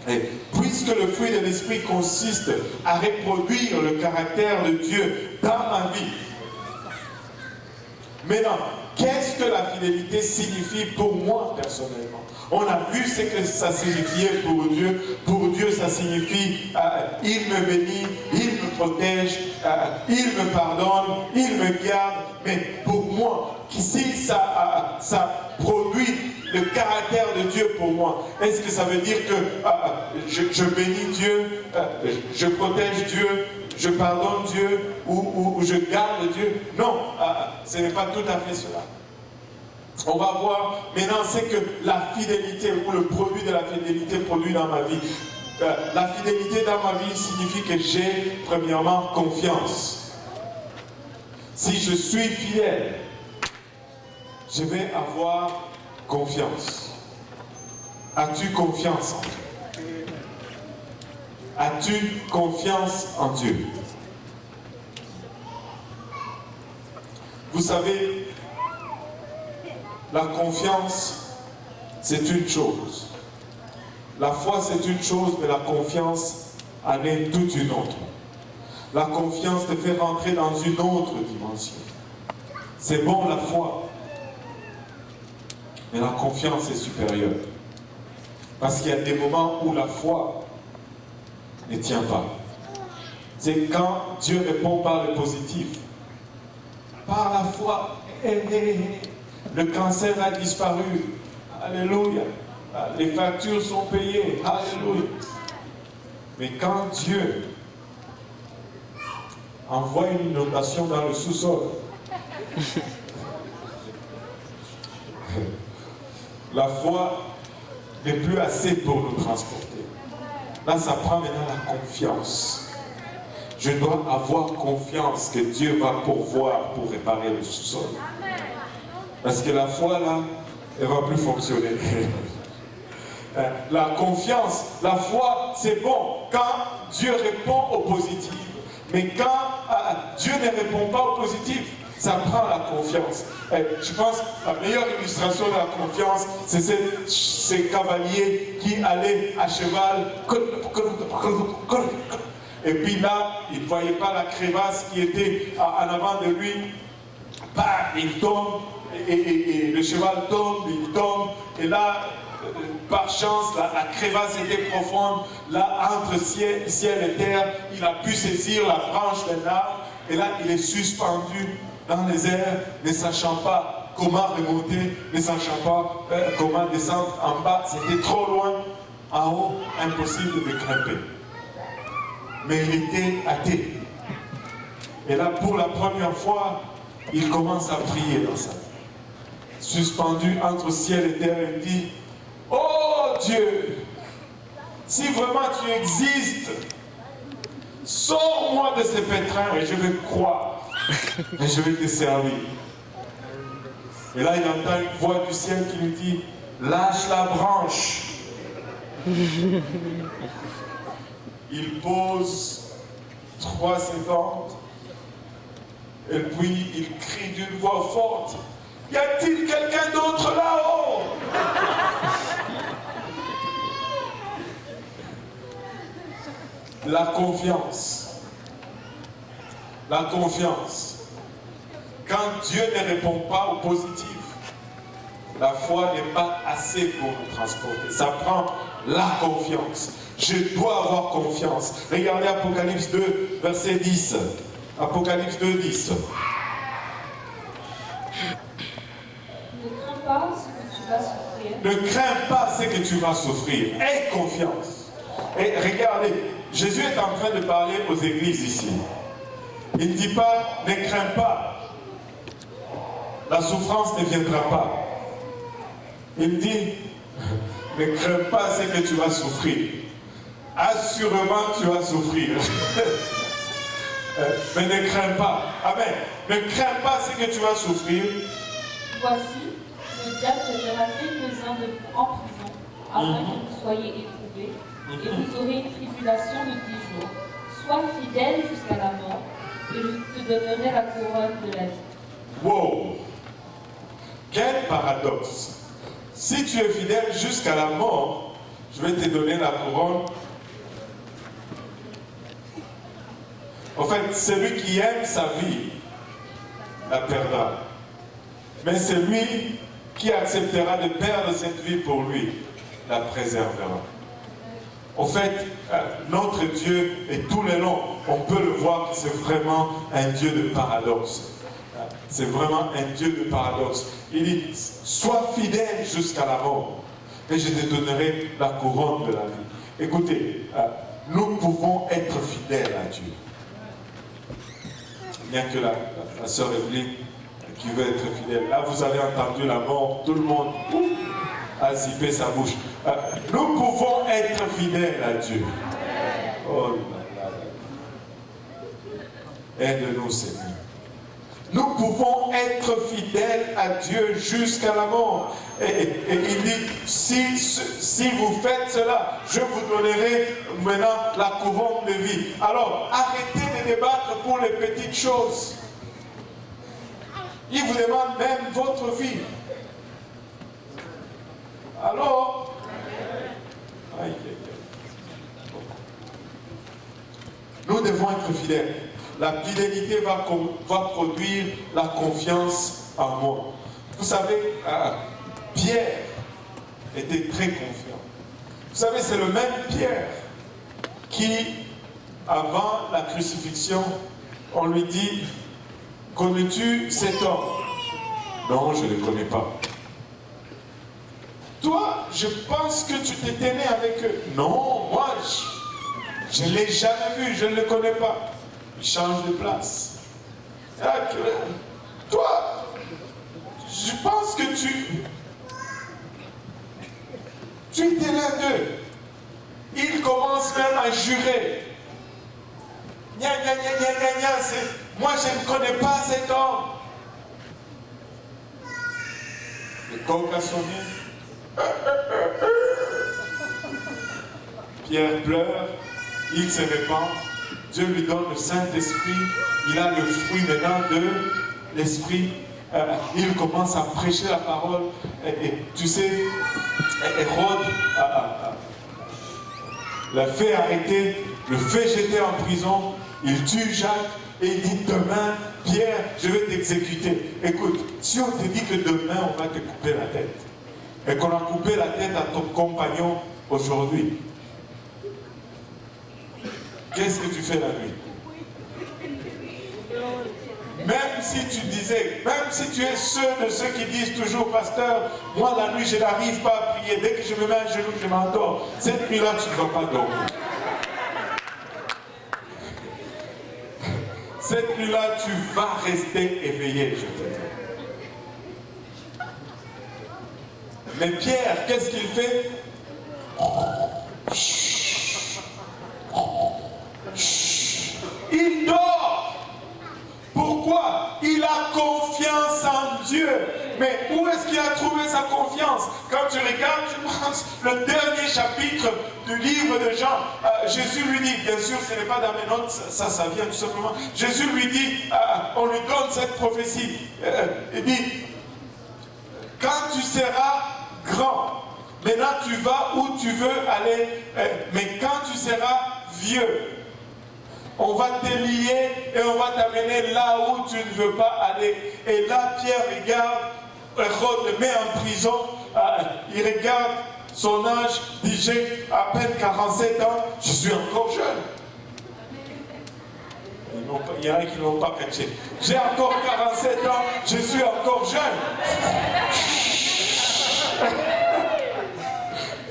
Et puisque le fruit de l'esprit consiste à reproduire le caractère de Dieu dans ma vie. Maintenant, qu'est-ce que la fidélité signifie pour moi personnellement? On a vu ce que ça signifiait pour Dieu. Pour Dieu, ça signifie il me bénit, il me protège, il me pardonne, il me garde. Mais pour moi, si ça produit le caractère de Dieu pour moi, est-ce que ça veut dire que je bénis Dieu, je protège Dieu, je pardonne Dieu ou je garde Dieu? Non, ce n'est pas tout à fait cela. On va voir maintenant, c'est que la fidélité ou le produit de la fidélité produit dans ma vie. La fidélité dans ma vie signifie que j'ai premièrement confiance. Si je suis fidèle, je vais avoir confiance. As-tu confiance en Dieu? As-tu confiance en Dieu? Vous savez, la confiance, c'est une chose. La foi, c'est une chose, mais la confiance en est toute une autre. La confiance te fait rentrer dans une autre dimension. C'est bon la foi, mais la confiance est supérieure. Parce qu'il y a des moments où la foi ne tient pas. C'est quand Dieu répond par le positif. Par la foi, le cancer a disparu. Alléluia. Les factures sont payées. Alléluia. Mais quand Dieu envoie une inondation dans le sous-sol, la foi n'est plus assez pour nous transporter. Là, ça prend maintenant la confiance. Je dois avoir confiance que Dieu va pourvoir pour réparer le sous-sol. Parce que la foi, là, elle ne va plus fonctionner. La confiance, la foi, c'est bon quand Dieu répond au positif. Mais quand Dieu ne répond pas au positif, ça prend la confiance. Je pense que la meilleure illustration de la confiance, c'est ces cavaliers qui allaient à cheval. Et puis là, il ne voyait pas la crévasse qui était en avant de lui. Bah, il tombe, et le cheval tombe, il tombe. Et là, par chance, la crévasse était profonde. Là, entre ciel et terre, il a pu saisir la branche d'un arbre. Et là, il est suspendu dans les airs, ne sachant pas comment remonter, ne sachant pas comment descendre en bas. C'était trop loin. En haut, impossible de grimper. Mais il était athée. Et là, pour la première fois, il commence à prier dans sa vie. Suspendu entre ciel et terre, il dit, oh Dieu, si vraiment tu existes, sors-moi de ces pétrins et je vais croire et je vais te servir. Et là, il entend une voix du ciel qui lui dit, lâche la branche. Il pose 3 secondes et puis il crie d'une voix forte, y a-t-il quelqu'un d'autre là-haut? La confiance. La confiance. Quand Dieu ne répond pas au positif, la foi n'est pas assez pour nous transporter. Ça prend la confiance. Je dois avoir confiance. Regardez Apocalypse 2, verset 10. Apocalypse 2, 10. Ne crains pas ce que tu vas souffrir. Ne crains pas ce que tu vas souffrir. Aie confiance. Et regardez, Jésus est en train de parler aux églises ici. Il ne dit pas, ne crains pas. La souffrance ne viendra pas. Il dit, ne crains pas ce que tu vas souffrir. Assurément, tu vas souffrir. Mais ne crains pas. Amen. Ne crains pas ce que tu vas souffrir. Voici, le diable mettra quelques-uns de vous en prison, afin que vous soyez éprouvés, et vous aurez une tribulation de 10 jours. Sois fidèle jusqu'à la mort, et je te donnerai la couronne de la vie. Wow! Quel paradoxe! Si tu es fidèle jusqu'à la mort, je vais te donner la couronne. En fait, celui qui aime sa vie la perdra. Mais celui qui acceptera de perdre cette vie pour lui la préservera. En fait, notre Dieu, et tous les longs, on peut le voir que c'est vraiment un Dieu de paradoxe. C'est vraiment un Dieu de paradoxe. Il dit, sois fidèle jusqu'à la mort, et je te donnerai la couronne de la vie. Écoutez, nous pouvons être fidèles à Dieu. Bien que la sœur Evelyne qui veut être fidèle. Là, vous avez entendu la mort, tout le monde a zippé sa bouche. Nous pouvons être fidèles à Dieu. Oh là là. Aide-nous, Seigneur. Nous pouvons être fidèles à Dieu jusqu'à la mort. Et il dit, si vous faites cela, je vous donnerai maintenant la couronne de vie. Alors, arrêtez de débattre pour les petites choses. Il vous demande même votre vie. Alors, aïe, aïe, aïe. Nous devons être fidèles. La fidélité va produire la confiance en moi. Vous savez, Pierre était très confiant. Vous savez, c'est le même Pierre qui, avant la crucifixion, on lui dit, connais-tu cet homme? Non, je ne le connais pas. Toi, je pense que tu t'étais né avec eux. Non, moi, je ne l'ai jamais vu, je ne le connais pas. Il change de place. Toi, je pense que tu étais l'un d'eux. Il commence même à jurer. Gna, gna, gna, gna, gna, gna, moi, je ne connais pas cet homme. Le coq a sonné. Pierre pleure, il se répand, Dieu lui donne le Saint-Esprit, il a le fruit maintenant de l'Esprit, il commence à prêcher la parole, et tu sais, Hérode l'a fait arrêter, le fait jeter en prison, il tue Jacques, et il dit demain, Pierre, je vais t'exécuter. Écoute, si on te dit que demain on va te couper la tête, et qu'on a coupé la tête à ton compagnon aujourd'hui, qu'est-ce que tu fais la nuit? Même si tu disais, même si tu es de ceux qui disent toujours, pasteur, moi la nuit je n'arrive pas à prier, dès que je me mets à genoux, je m'endors. Cette nuit-là, tu ne vas pas dormir. Cette nuit-là, tu vas rester éveillé, je te dis. Mais Pierre, qu'est-ce qu'il fait? Il dort. Pourquoi? Il a confiance en Dieu. Mais où est-ce qu'il a trouvé sa confiance? Quand tu regardes, je pense, le dernier chapitre du livre de Jean, Jésus lui dit, bien sûr ce n'est pas dans mes notes, ça vient tout simplement, Jésus lui dit, on lui donne cette prophétie, il dit, quand tu seras grand, maintenant tu vas où tu veux aller, mais quand tu seras vieux, on va te lier et on va t'amener là où tu ne veux pas aller. Et là, Pierre regarde, Hérode le met en prison, il regarde son âge, dit j'ai à peine 47 ans, je suis encore jeune. Il y en a qui ne l'ont pas catché. J'ai encore 47 ans, je suis encore jeune.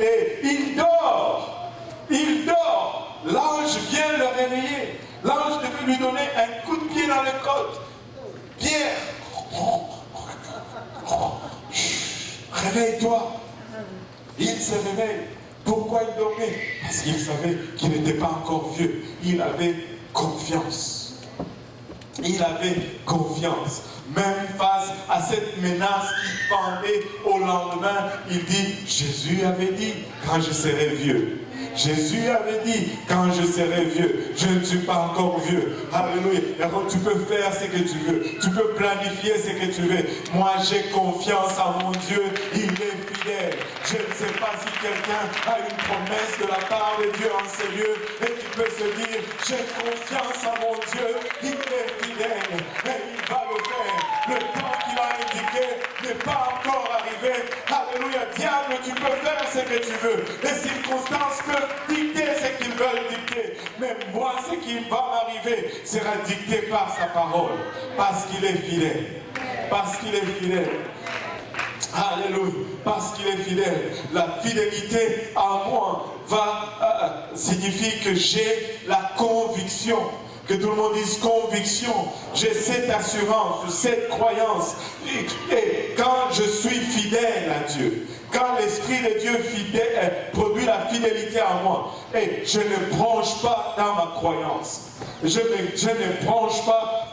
Et il dort. L'ange vient le réveiller. L'ange devait lui donner un coup de pied dans le côte. Pierre, réveille-toi. Il se réveille. Pourquoi il dormait? Parce qu'il savait qu'il n'était pas encore vieux. Il avait confiance. Il avait confiance. Même face à cette menace qui pendait au lendemain, il dit, Jésus avait dit, quand je serai vieux. Jésus avait dit, quand je serai vieux, je ne suis pas encore vieux. Alléluia. Alors tu peux faire ce que tu veux. Tu peux planifier ce que tu veux. Moi, j'ai confiance en mon Dieu. Il est fidèle. Je ne sais pas si quelqu'un a une promesse de la part de Dieu en ces lieux et qui peut se dire, j'ai confiance en mon Dieu. Il est fidèle et il va le faire. Le temps qu'il a indiqué n'est pas encore arrivé. Alléluia. Diable, tu peux faire ce que tu veux. Les circonstances peuvent dicter ce qu'ils veulent dicter. Mais moi, ce qui va m'arriver sera dicté par sa parole. Parce qu'il est fidèle. Parce qu'il est fidèle. Alléluia. Parce qu'il est fidèle. La fidélité en moi signifie que j'ai la conviction. Que tout le monde dise conviction. J'ai cette assurance, cette croyance. Et quand je suis fidèle à Dieu, quand l'Esprit de Dieu produit la fidélité en moi, et je ne bronche pas dans ma croyance. Je ne bronche pas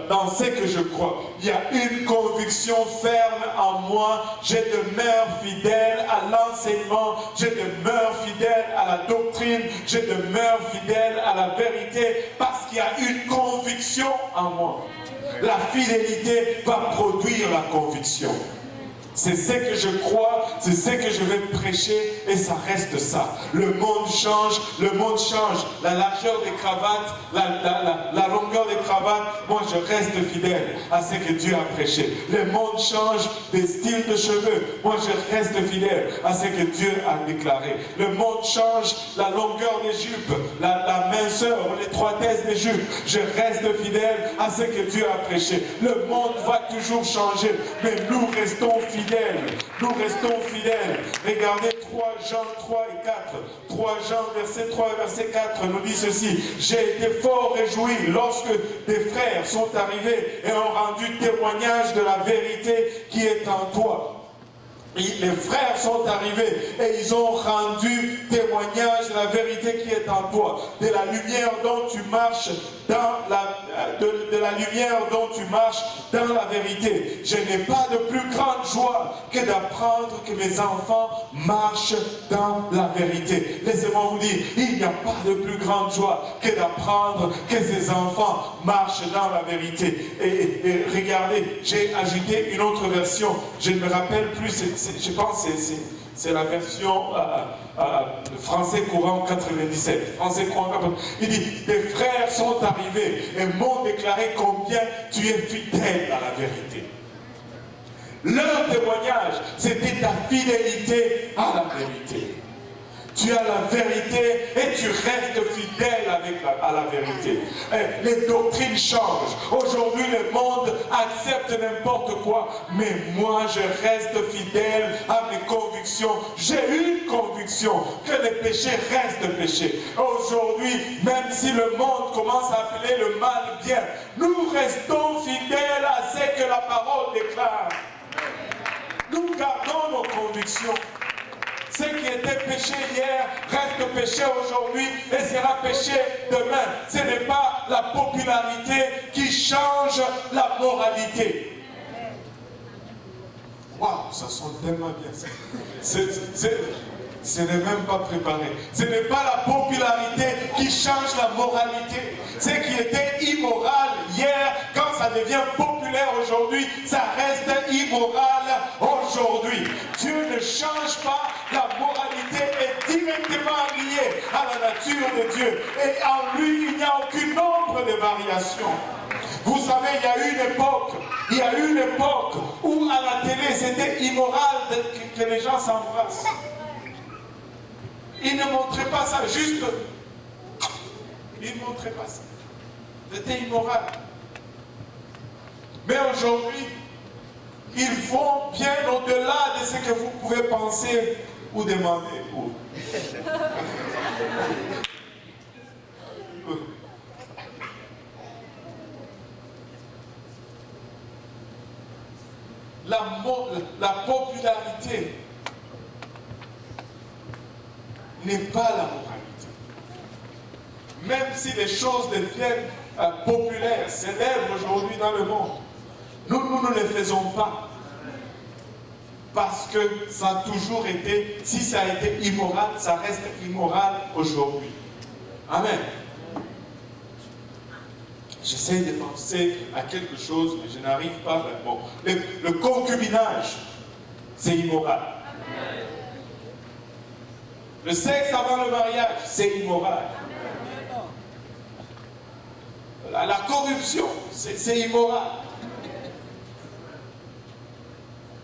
dans ce que je crois. Il y a une conviction ferme en moi. Je demeure fidèle à l'enseignement. Je demeure fidèle à la doctrine. Je demeure fidèle à la vérité parce qu'il y a une conviction en moi. La fidélité va produire la conviction. C'est ce que je crois, c'est ce que je vais prêcher et ça reste ça. Le monde change, la largeur des cravates, la longueur des cravates, moi je reste fidèle à ce que Dieu a prêché. Le monde change des styles de cheveux, moi je reste fidèle à ce que Dieu a déclaré. Le monde change la longueur des jupes, la minceur, l'étroitesse des jupes, je reste fidèle à ce que Dieu a prêché. Le monde va toujours changer, mais nous restons fidèles. Nous restons fidèles. Regardez 3 Jean 3 et 4. 3 Jean verset 3 et verset 4 nous dit ceci. J'ai été fort réjoui lorsque des frères sont arrivés et ont rendu témoignage de la vérité qui est en toi. Les frères sont arrivés et ils ont rendu témoignage de la vérité qui est en toi, de la lumière dont tu marches de la lumière dont tu marches dans la vérité. Je n'ai pas de plus grande joie que d'apprendre que mes enfants marchent dans la vérité. Laissez-moi vous dire, il n'y a pas de plus grande joie que d'apprendre que ses enfants marchent dans la vérité. Et regardez, j'ai ajouté une autre version, je ne me rappelle plus, je pense que c'est la version français courant 97. Français courant 97. Il dit, tes frères sont arrivés et m'ont déclaré combien tu es fidèle à la vérité. Leur témoignage, c'était ta fidélité à la vérité. Tu as la vérité et tu restes fidèle à la vérité. Les doctrines changent. Aujourd'hui, le monde accepte n'importe quoi. Mais moi, je reste fidèle à mes convictions. J'ai une conviction que le péché reste péché. Aujourd'hui, même si le monde commence à appeler le mal bien, nous restons fidèles à ce que la parole déclare. Nous gardons nos convictions. Ce qui était péché hier reste péché aujourd'hui et sera péché demain. Ce n'est pas la popularité qui change la moralité. Waouh, ça sonne tellement bien. Ce n'est même pas préparé. Ce n'est pas la popularité qui change la moralité. Ce qui était immoral hier, quand ça devient populaire aujourd'hui, ça reste immoral aujourd'hui. Dieu ne change pas. La moralité est directement liée à la nature de Dieu. Et en lui, il n'y a aucune nombre de variations. Vous savez, il y a eu une époque où à la télé, c'était immoral que les gens s'embrassent. Ils ne montraient pas ça, juste. Ils ne montraient pas ça. C'était immoral. Mais aujourd'hui, ils vont bien au-delà de ce que vous pouvez penser ou demander. La popularité n'est pas la moralité. Même si les choses deviennent populaires, célèbres aujourd'hui dans le monde, nous ne les faisons pas. Parce que ça a toujours été, si ça a été immoral, ça reste immoral aujourd'hui. Amen. J'essaie de penser à quelque chose, mais je n'arrive pas. Bon. Le concubinage, c'est immoral. Amen. Le sexe avant le mariage, c'est immoral. La corruption, c'est immoral.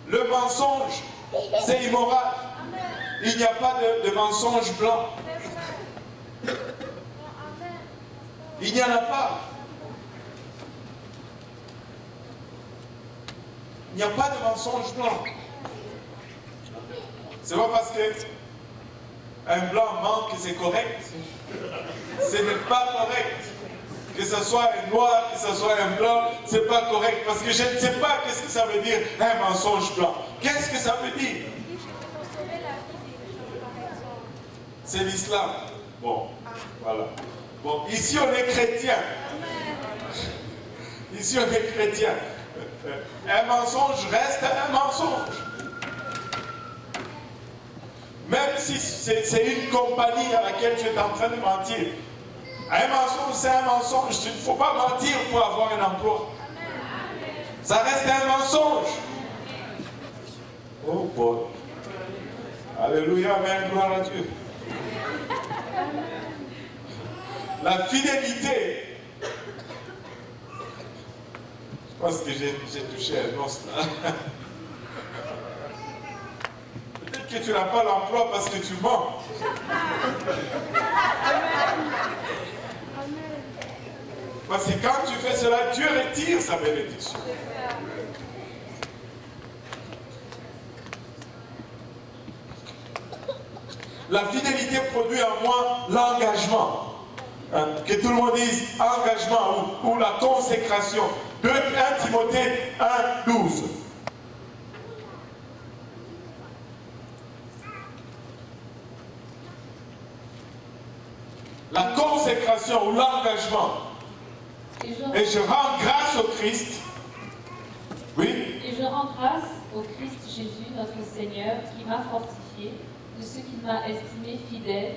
Le mensonge, c'est immoral. Il n'y a pas de mensonge blanc. Il n'y en a pas. Il n'y a pas de mensonge blanc. C'est pas parce qu'un blanc ment que c'est correct. Ce n'est pas correct. Que ce soit un noir, que ce soit un blanc, c'est pas correct. Parce que je ne sais pas qu'est-ce que ça veut dire un mensonge blanc. Qu'est-ce que ça veut dire? C'est l'islam. Bon, voilà. Bon, ici on est chrétien. Ici on est chrétien. Un mensonge reste un mensonge. Même si c'est une compagnie à laquelle tu es en train de mentir. Un mensonge, c'est un mensonge. Il ne faut pas mentir pour avoir un emploi. Ça reste un mensonge. Oh boy. Alléluia, amen, gloire à Dieu. La fidélité. Je pense que j'ai touché un os là. Peut-être que tu n'as pas l'emploi parce que tu mens. Parce que quand tu fais cela, Dieu retire sa bénédiction. La fidélité produit en moi l'engagement. Que tout le monde dise engagement ou la consécration. 1 Timothée 1, 12. La consécration ou l'engagement. Et je rends grâce au Christ. Oui. Et je rends grâce au Christ Jésus, notre Seigneur, qui m'a fortifié, de ce qu'il m'a estimé fidèle,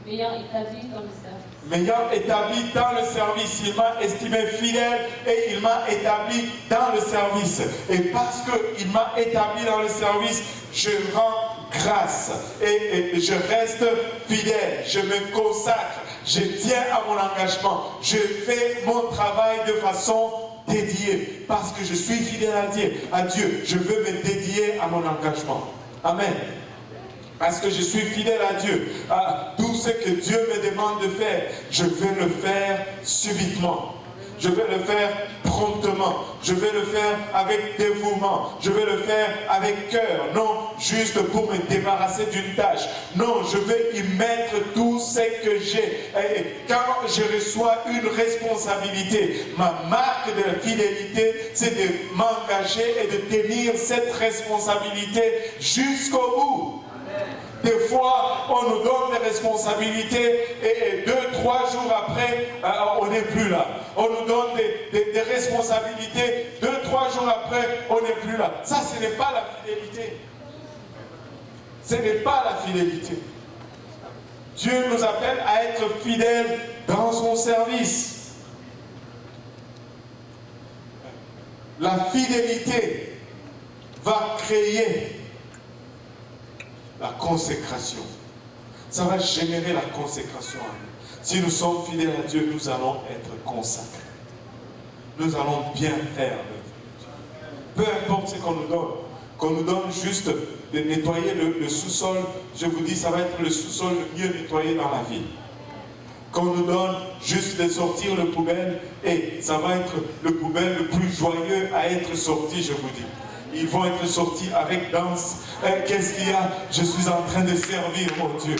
m'ayant établi dans le service. M'ayant établi dans le service, il m'a estimé fidèle et il m'a établi dans le service. Et parce qu'il m'a établi dans le service, je rends grâce et je reste fidèle, je me consacre, je tiens à mon engagement, je fais mon travail de façon dédiée parce que je suis fidèle à Dieu. Je veux me dédier à mon engagement. Amen. Parce que je suis fidèle à Dieu. Tout ce que Dieu me demande de faire, je vais le faire subitement. Je vais le faire promptement. Je vais le faire avec dévouement. Je vais le faire avec cœur. Non, juste pour me débarrasser d'une tâche. Non, je vais y mettre tout ce que j'ai. Et quand je reçois une responsabilité, ma marque de fidélité, c'est de m'engager et de tenir cette responsabilité jusqu'au bout. Des fois, on nous donne des responsabilités et 2-3 jours après, on n'est plus là. On nous donne des responsabilités, 2-3 jours après, on n'est plus là. Ça, ce n'est pas la fidélité. Ce n'est pas la fidélité. Dieu nous appelle à être fidèles dans son service. La fidélité va créer la consécration. Ça va générer la consécration en nous. Si nous sommes fidèles à Dieu, nous allons être consacrés. Nous allons bien faire. Peu importe ce qu'on nous donne juste de nettoyer le sous-sol, je vous dis, ça va être le sous-sol le mieux nettoyé dans la ville. Qu'on nous donne juste de sortir le poubelle, et ça va être le poubelle le plus joyeux à être sorti, je vous dis. Ils vont être sortis avec danse. Qu'est-ce qu'il y a? Je suis en train de servir mon Dieu.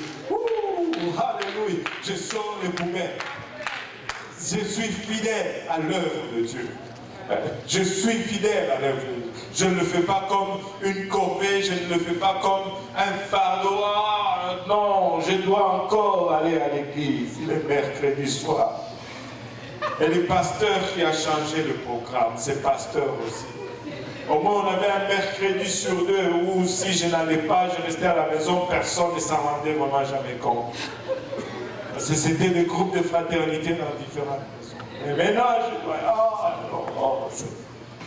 Alléluia. Je sors les poubelles. Je suis fidèle à l'œuvre de Dieu. Je suis fidèle à l'œuvre de Dieu. Je ne le fais pas comme une corvée, je ne le fais pas comme un fardeau. Non, je dois encore aller à l'église. Il est mercredi soir. Et le pasteur qui a changé le programme, c'est pasteur aussi. Au moins, on avait un mercredi sur 2 où si je n'allais pas, je restais à la maison, personne ne s'en rendait vraiment jamais compte. Parce que c'était des groupes de fraternité dans différentes maisons. Mais maintenant, je dois...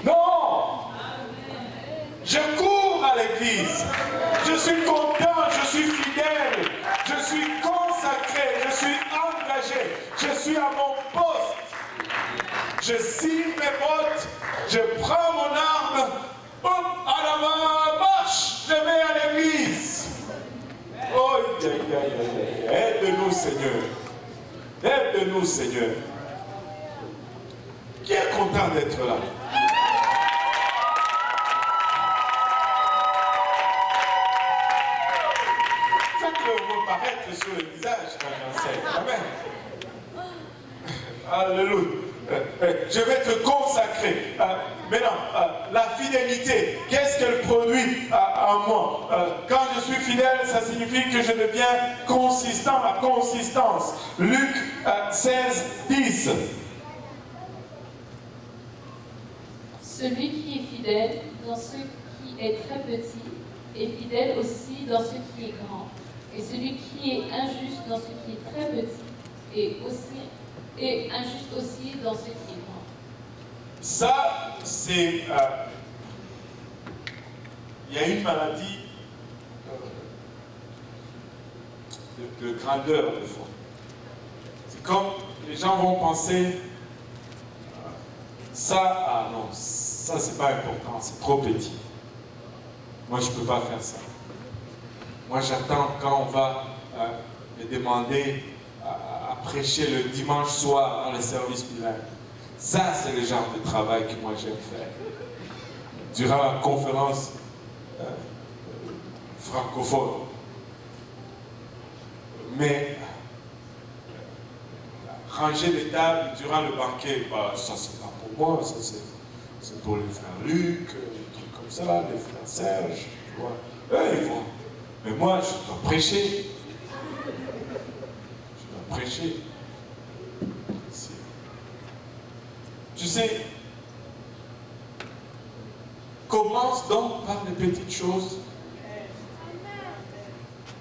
non! Je cours à l'église. Je suis content, je suis fidèle. Je suis consacré, je suis engagé. Je suis à mon poste. Je signe mes bottes, je prends mon arme, hop, à la main, marche, je vais à l'église. Oh, aide-nous, Seigneur. Aide-nous, Seigneur. Qui est content d'être là? Faites-le reparaître sur le visage quand j'enseigne. Amen. Alléluia. Je vais te consacrer. Maintenant, la fidélité, qu'est-ce qu'elle produit en moi? Quand je suis fidèle, ça signifie que je deviens consistant, la consistance. Luc 16, 10. Celui qui est fidèle dans ce qui est très petit est fidèle aussi dans ce qui est grand. Et celui qui est injuste dans ce qui est très petit est injuste aussi dans ce qui est grand. Ça, c'est... il y a une maladie de grandeur, des fois. C'est comme les gens vont penser, ça, ah non, ça c'est pas important, c'est trop petit. Moi, je ne peux pas faire ça. Moi, j'attends quand on va me demander à prêcher le dimanche soir dans le service bilingue. Ça, c'est le genre de travail que moi j'aime faire. Durant la conférence francophone. Mais ranger les tables durant le banquet, bah, ça c'est pas pour moi, ça c'est pour les frères Luc, des trucs comme ça, les frères Serge, tu vois. Eux, ils vont. Mais moi, je dois prêcher. Je dois prêcher. Tu sais, commence donc par les petites choses.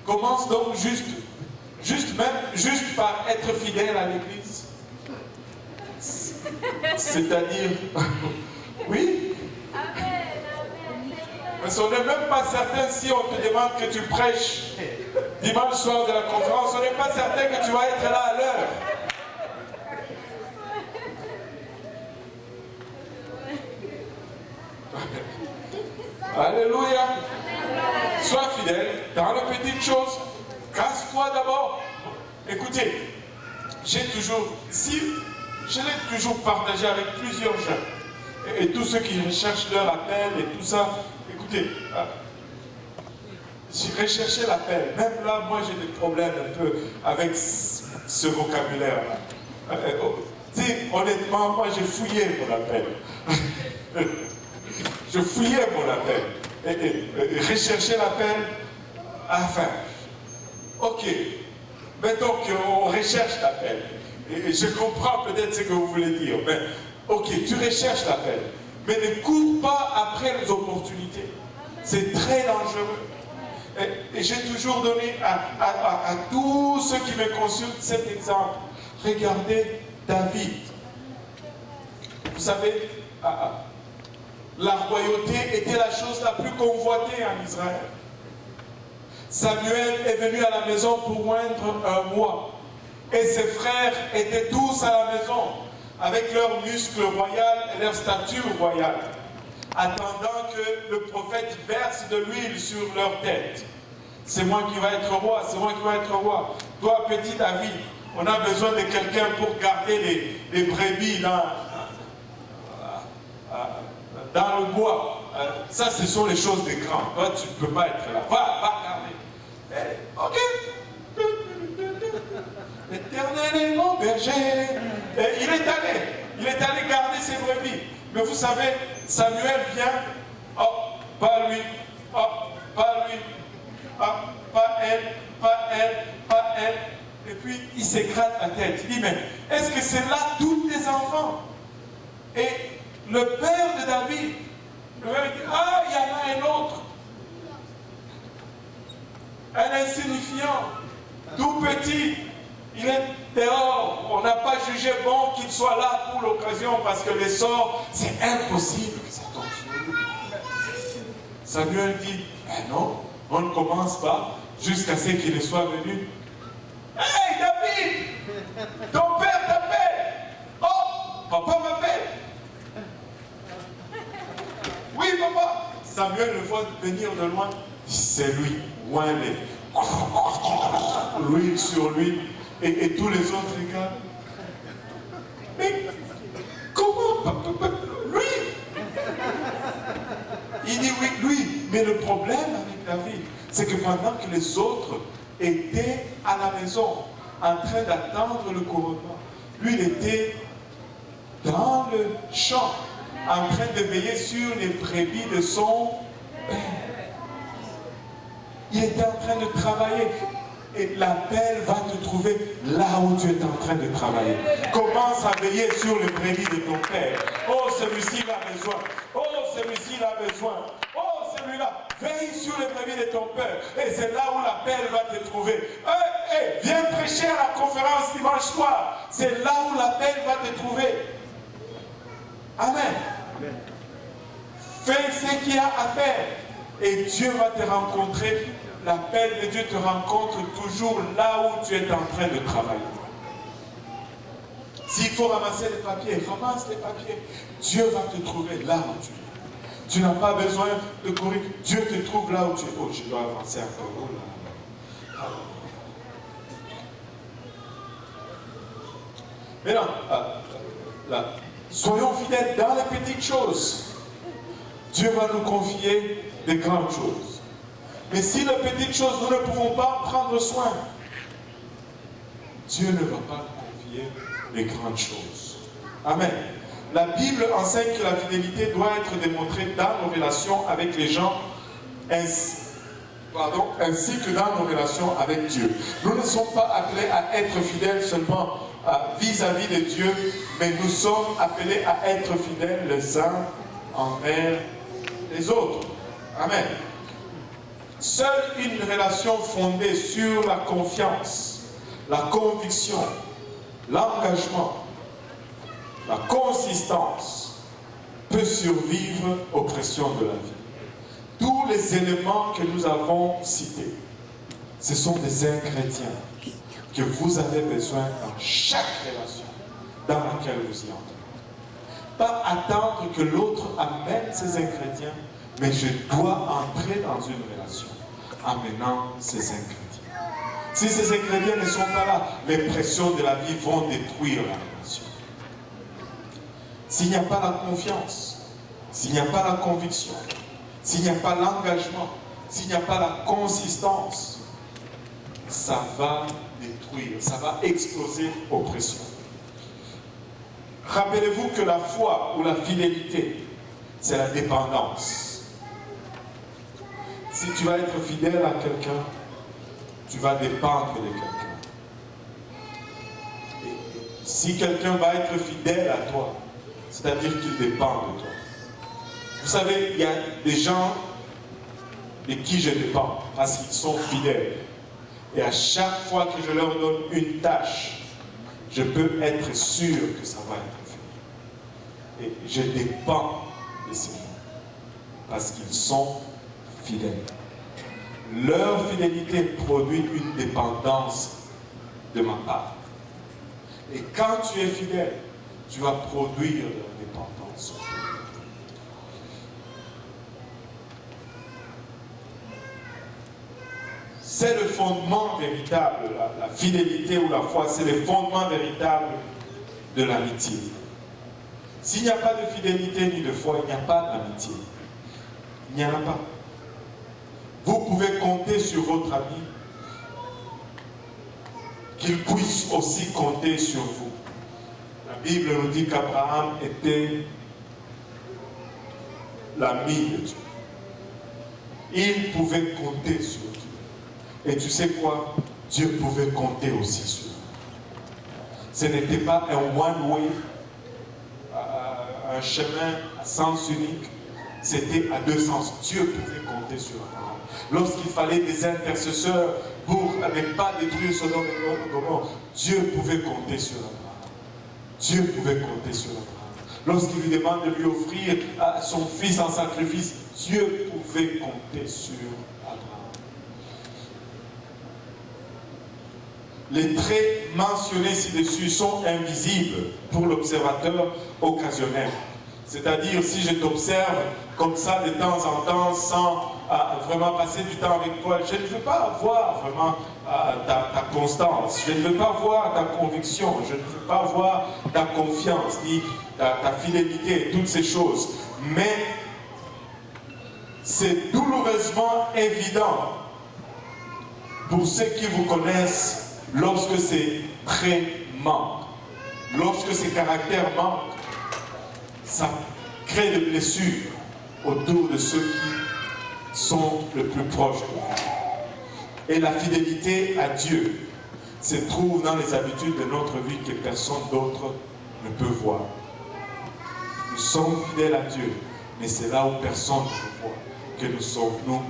Commence donc juste par être fidèle à l'église. C'est-à-dire, oui. Parce qu'on n'est même pas certain si on te demande que tu prêches dimanche soir de la conférence, on n'est pas certain que tu vas être là à l'heure. Alléluia. Sois fidèle dans les petites choses. Casse-toi d'abord. Écoutez, je l'ai toujours partagé avec plusieurs gens. Et tous ceux qui recherchent leur appel et tout ça. Écoutez, j'ai recherché l'appel. Même là, moi, j'ai des problèmes un peu avec ce vocabulaire-là. Honnêtement, moi, j'ai fouillé mon appel. Je fouillais mon appel. Et rechercher l'appel enfin. Ok. Mettons qu'on recherche l'appel. Et je comprends peut-être ce que vous voulez dire. Mais ok, tu recherches l'appel. Mais ne cours pas après les opportunités. C'est très dangereux. Et j'ai toujours donné à tous ceux qui me consultent cet exemple. Regardez David. Vous savez, la royauté était la chose la plus convoitée en Israël. Samuel est venu à la maison pour oindre un roi. Et ses frères étaient tous à la maison, avec leurs muscles royaux et leur stature royale, attendant que le prophète verse de l'huile sur leur tête. C'est moi qui vais être roi, c'est moi qui vais être roi. Toi, petit David, on a besoin de quelqu'un pour garder les brebis dans le bois. Ça, ce sont les choses des grands. Toi, tu ne peux pas être là. Va garder. Ok. L'Éternel est mon berger. Et il est allé garder ses brebis. Mais vous savez, Samuel vient. Oh, pas lui. Oh, pas lui. Oh, pas elle. Pas elle. Pas elle. Et puis, il s'écrase la tête. Il dit, mais est-ce que c'est là tous les enfants? Et le père de David, le père dit, ah, il y en a un autre. Un insignifiant, tout petit, il est dehors. On n'a pas jugé bon qu'il soit là pour l'occasion parce que les sorts, c'est impossible que ça tombe sur lui. Samuel dit, non, on ne commence pas jusqu'à ce qu'il soit venu. Hey David, ton père t'appelle. Oh, papa m'appelle. Oui, papa. Samuel le voit venir de loin. C'est lui. Oin-les. L'huile sur lui. Et tous les autres regardent. Mais comment? Lui. Il dit oui, lui. Mais le problème avec David, c'est que pendant que les autres étaient à la maison, en train d'attendre le couronnement, lui, il était dans le champ, en train de veiller sur les brebis de son père. Il était en train de travailler. Et l'appel va te trouver là où tu es en train de travailler. Commence à veiller sur les brebis de ton père. Oh, celui-ci a besoin. Oh, celui-ci a besoin. Oh, celui-là. Veille sur les brebis de ton père. Et c'est là où l'appel va te trouver. Viens prêcher à la conférence dimanche soir. C'est là où l'appel va te trouver. Amen. Fais ce qu'il y a à faire. Et Dieu va te rencontrer. L'appel de Dieu te rencontre toujours là où tu es en train de travailler. S'il faut ramasser les papiers, ramasse les papiers. Dieu va te trouver là où tu es. Tu n'as pas besoin de courir. Dieu te trouve là où tu es. Oh, je dois avancer encore. Oh là. Maintenant, soyons fidèles dans les petites choses. Dieu va nous confier des grandes choses. Mais si les petites choses, nous ne pouvons pas prendre soin, Dieu ne va pas nous confier les grandes choses. Amen. La Bible enseigne que la fidélité doit être démontrée dans nos relations avec les gens, ainsi que dans nos relations avec Dieu. Nous ne sommes pas appelés à être fidèles seulement vis-à-vis de Dieu, mais nous sommes appelés à être fidèles les uns envers les autres. Amen. Seule une relation fondée sur la confiance, la conviction, l'engagement, la consistance peut survivre aux pressions de la vie. Tous les éléments que nous avons cités, ce sont des ingrédients que vous avez besoin dans chaque relation dans laquelle vous y entrez. Pas attendre que l'autre amène ces ingrédients, mais je dois entrer dans une relation en amenant ces ingrédients. Si ces ingrédients ne sont pas là, les pressions de la vie vont détruire la relation. S'il n'y a pas la confiance, s'il n'y a pas la conviction, s'il n'y a pas l'engagement, s'il n'y a pas la consistance, ça va détruire, ça va exploser aux pressions. Rappelez-vous que la foi ou la fidélité, c'est la dépendance. Si tu vas être fidèle à quelqu'un, tu vas dépendre de quelqu'un. Et si quelqu'un va être fidèle à toi, c'est-à-dire qu'il dépend de toi. Vous savez, il y a des gens de qui je dépends parce qu'ils sont fidèles. Et à chaque fois que je leur donne une tâche, je peux être sûr que ça va être fait. Et je dépends de ces gens parce qu'ils sont fidèles. Leur fidélité produit une dépendance de ma part. Et quand tu es fidèle, tu vas produire de la dépendance. C'est le fondement véritable, la fidélité ou la foi, c'est le fondement véritable de l'amitié. S'il n'y a pas de fidélité ni de foi, il n'y a pas d'amitié. Il n'y en a pas. Vous pouvez compter sur votre ami, qu'il puisse aussi compter sur vous. La Bible nous dit qu'Abraham était l'ami de Dieu. Il pouvait compter sur Dieu. Et tu sais quoi? Dieu pouvait compter aussi sur lui. Ce n'était pas un one-way, un chemin à sens unique. C'était à deux sens. Dieu pouvait compter sur Abraham. Lorsqu'il fallait des intercesseurs pour ne pas détruire Sodome et Gomorrhe, Dieu pouvait compter sur Abraham. Dieu pouvait compter sur Abraham. Lorsqu'il lui demande de lui offrir son fils en sacrifice, Dieu pouvait compter sur Abraham. Les traits mentionnés ci-dessus sont invisibles pour l'observateur occasionnel. C'est-à-dire, si je t'observe comme ça de temps en temps, sans vraiment passer du temps avec toi, je ne veux pas voir vraiment ta constance, je ne veux pas voir ta conviction, je ne veux pas voir ta confiance, ni ta fidélité, toutes ces choses. Mais c'est douloureusement évident pour ceux qui vous connaissent lorsque ces traits manquent, lorsque ces caractères manquent. Ça crée des blessures autour de ceux qui sont le plus proches de nous. Et la fidélité à Dieu se trouve dans les habitudes de notre vie que personne d'autre ne peut voir. Nous sommes fidèles à Dieu, mais c'est là où personne ne voit que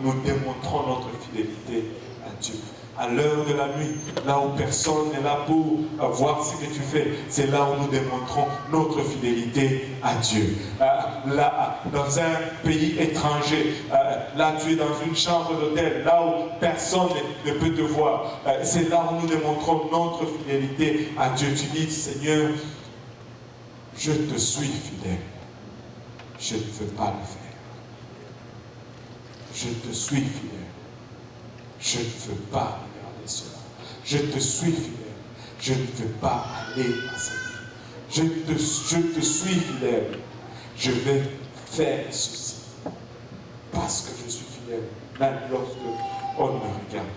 nous démontrons notre fidélité à Dieu. à l'heure de la nuit, là où personne n'est là pour voir ce que tu fais. C'est là où nous démontrons notre fidélité à Dieu. Là, dans un pays étranger, là tu es dans une chambre d'hôtel, là où personne ne peut te voir. C'est là où nous démontrons notre fidélité à Dieu. Tu dis, Seigneur, je te suis fidèle. Je ne veux pas le faire. Je te suis fidèle. Je ne veux pas regarder cela. Je te suis fidèle. Je ne veux pas aller à cette vie. Je te suis fidèle. Je vais faire ceci. Parce que je suis fidèle. Même lorsque on ne me regarde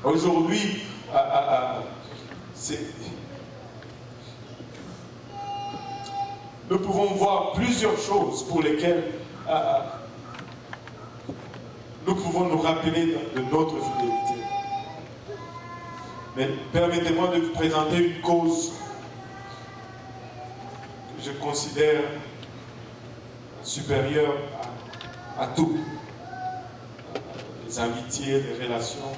pas. Aujourd'hui, nous pouvons voir plusieurs choses pour lesquelles nous pouvons nous rappeler de notre fidélité. Mais permettez-moi de vous présenter une cause que je considère supérieure à tout. Les amitiés, les relations.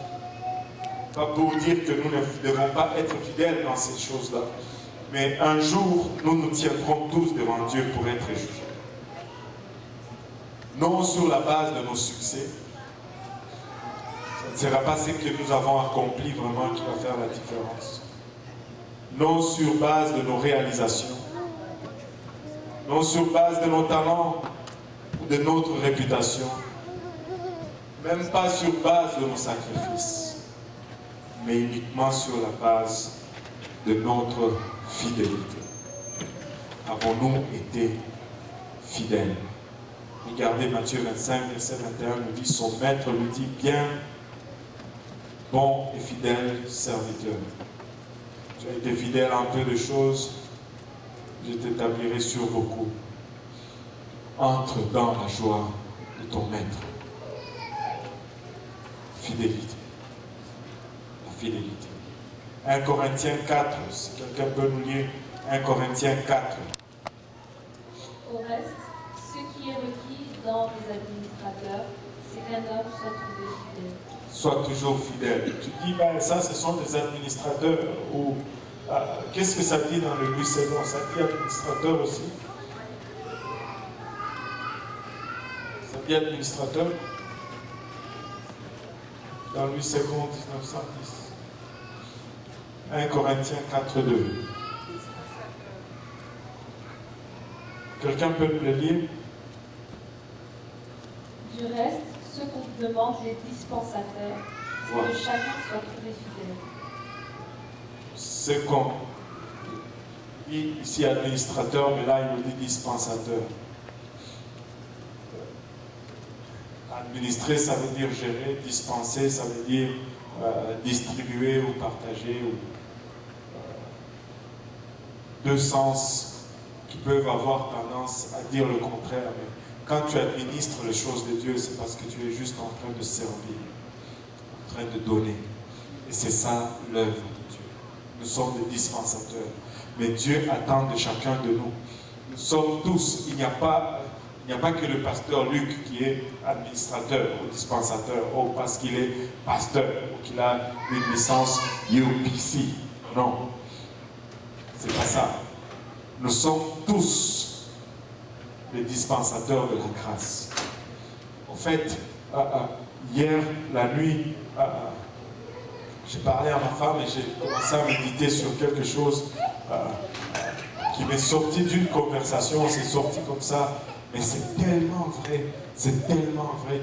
Pas pour dire que nous ne devons pas être fidèles dans ces choses-là. Mais un jour, nous nous tiendrons tous devant Dieu pour être jugés. Non sur la base de nos succès. Ce ne sera pas ce que nous avons accompli vraiment qui va faire la différence. Non sur base de nos réalisations. Non sur base de nos talents ou de notre réputation. Même pas sur base de nos sacrifices. Mais uniquement sur la base de notre fidélité. Avons-nous été fidèles? Regardez Matthieu 25, verset 21, nous dit, son maître lui dit, bien, bon et fidèle serviteur. Tu as été fidèle à un peu de choses, je t'établirai sur beaucoup. Entre dans la joie de ton maître. Fidélité. La fidélité. 1 Corinthiens 4, si quelqu'un peut nous lire 1 Corinthiens 4. Au reste, ce qui est requis dans les administrateurs, c'est qu'un homme soit trouvé fidèle. Sois toujours fidèle. Tu dis, ben, ça, ce sont des administrateurs. Ou qu'est-ce que ça dit dans le Louis II? Ça dit administrateur aussi. Ça dit administrateur. Dans Louis II, 1910. 1 Corinthiens 4, 2. Quelqu'un peut me le lire? Du reste, ce qu'on demande les dispensateurs, c'est Voilà. que chacun soit trouvé fidèle. C'est qu'on dit ici administrateur, mais là il nous dit dispensateur. Administrer, ça veut dire gérer. Dispenser, ça veut dire distribuer ou partager. Deux sens qui peuvent avoir tendance à dire le contraire. Mais quand tu administres les choses de Dieu, c'est parce que tu es juste en train de servir, en train de donner. Et c'est ça l'œuvre de Dieu. Nous sommes des dispensateurs. Mais Dieu attend de chacun de nous. Nous sommes tous, il n'y a pas que le pasteur Luc qui est administrateur ou dispensateur, ou parce qu'il est pasteur, ou qu'il a une licence UPC. Non. C'est pas ça. Nous sommes tous les dispensateurs de la grâce. En fait, hier, la nuit, j'ai parlé à ma femme et j'ai commencé à méditer sur quelque chose qui m'est sorti d'une conversation, c'est sorti comme ça, mais c'est tellement vrai, c'est tellement vrai.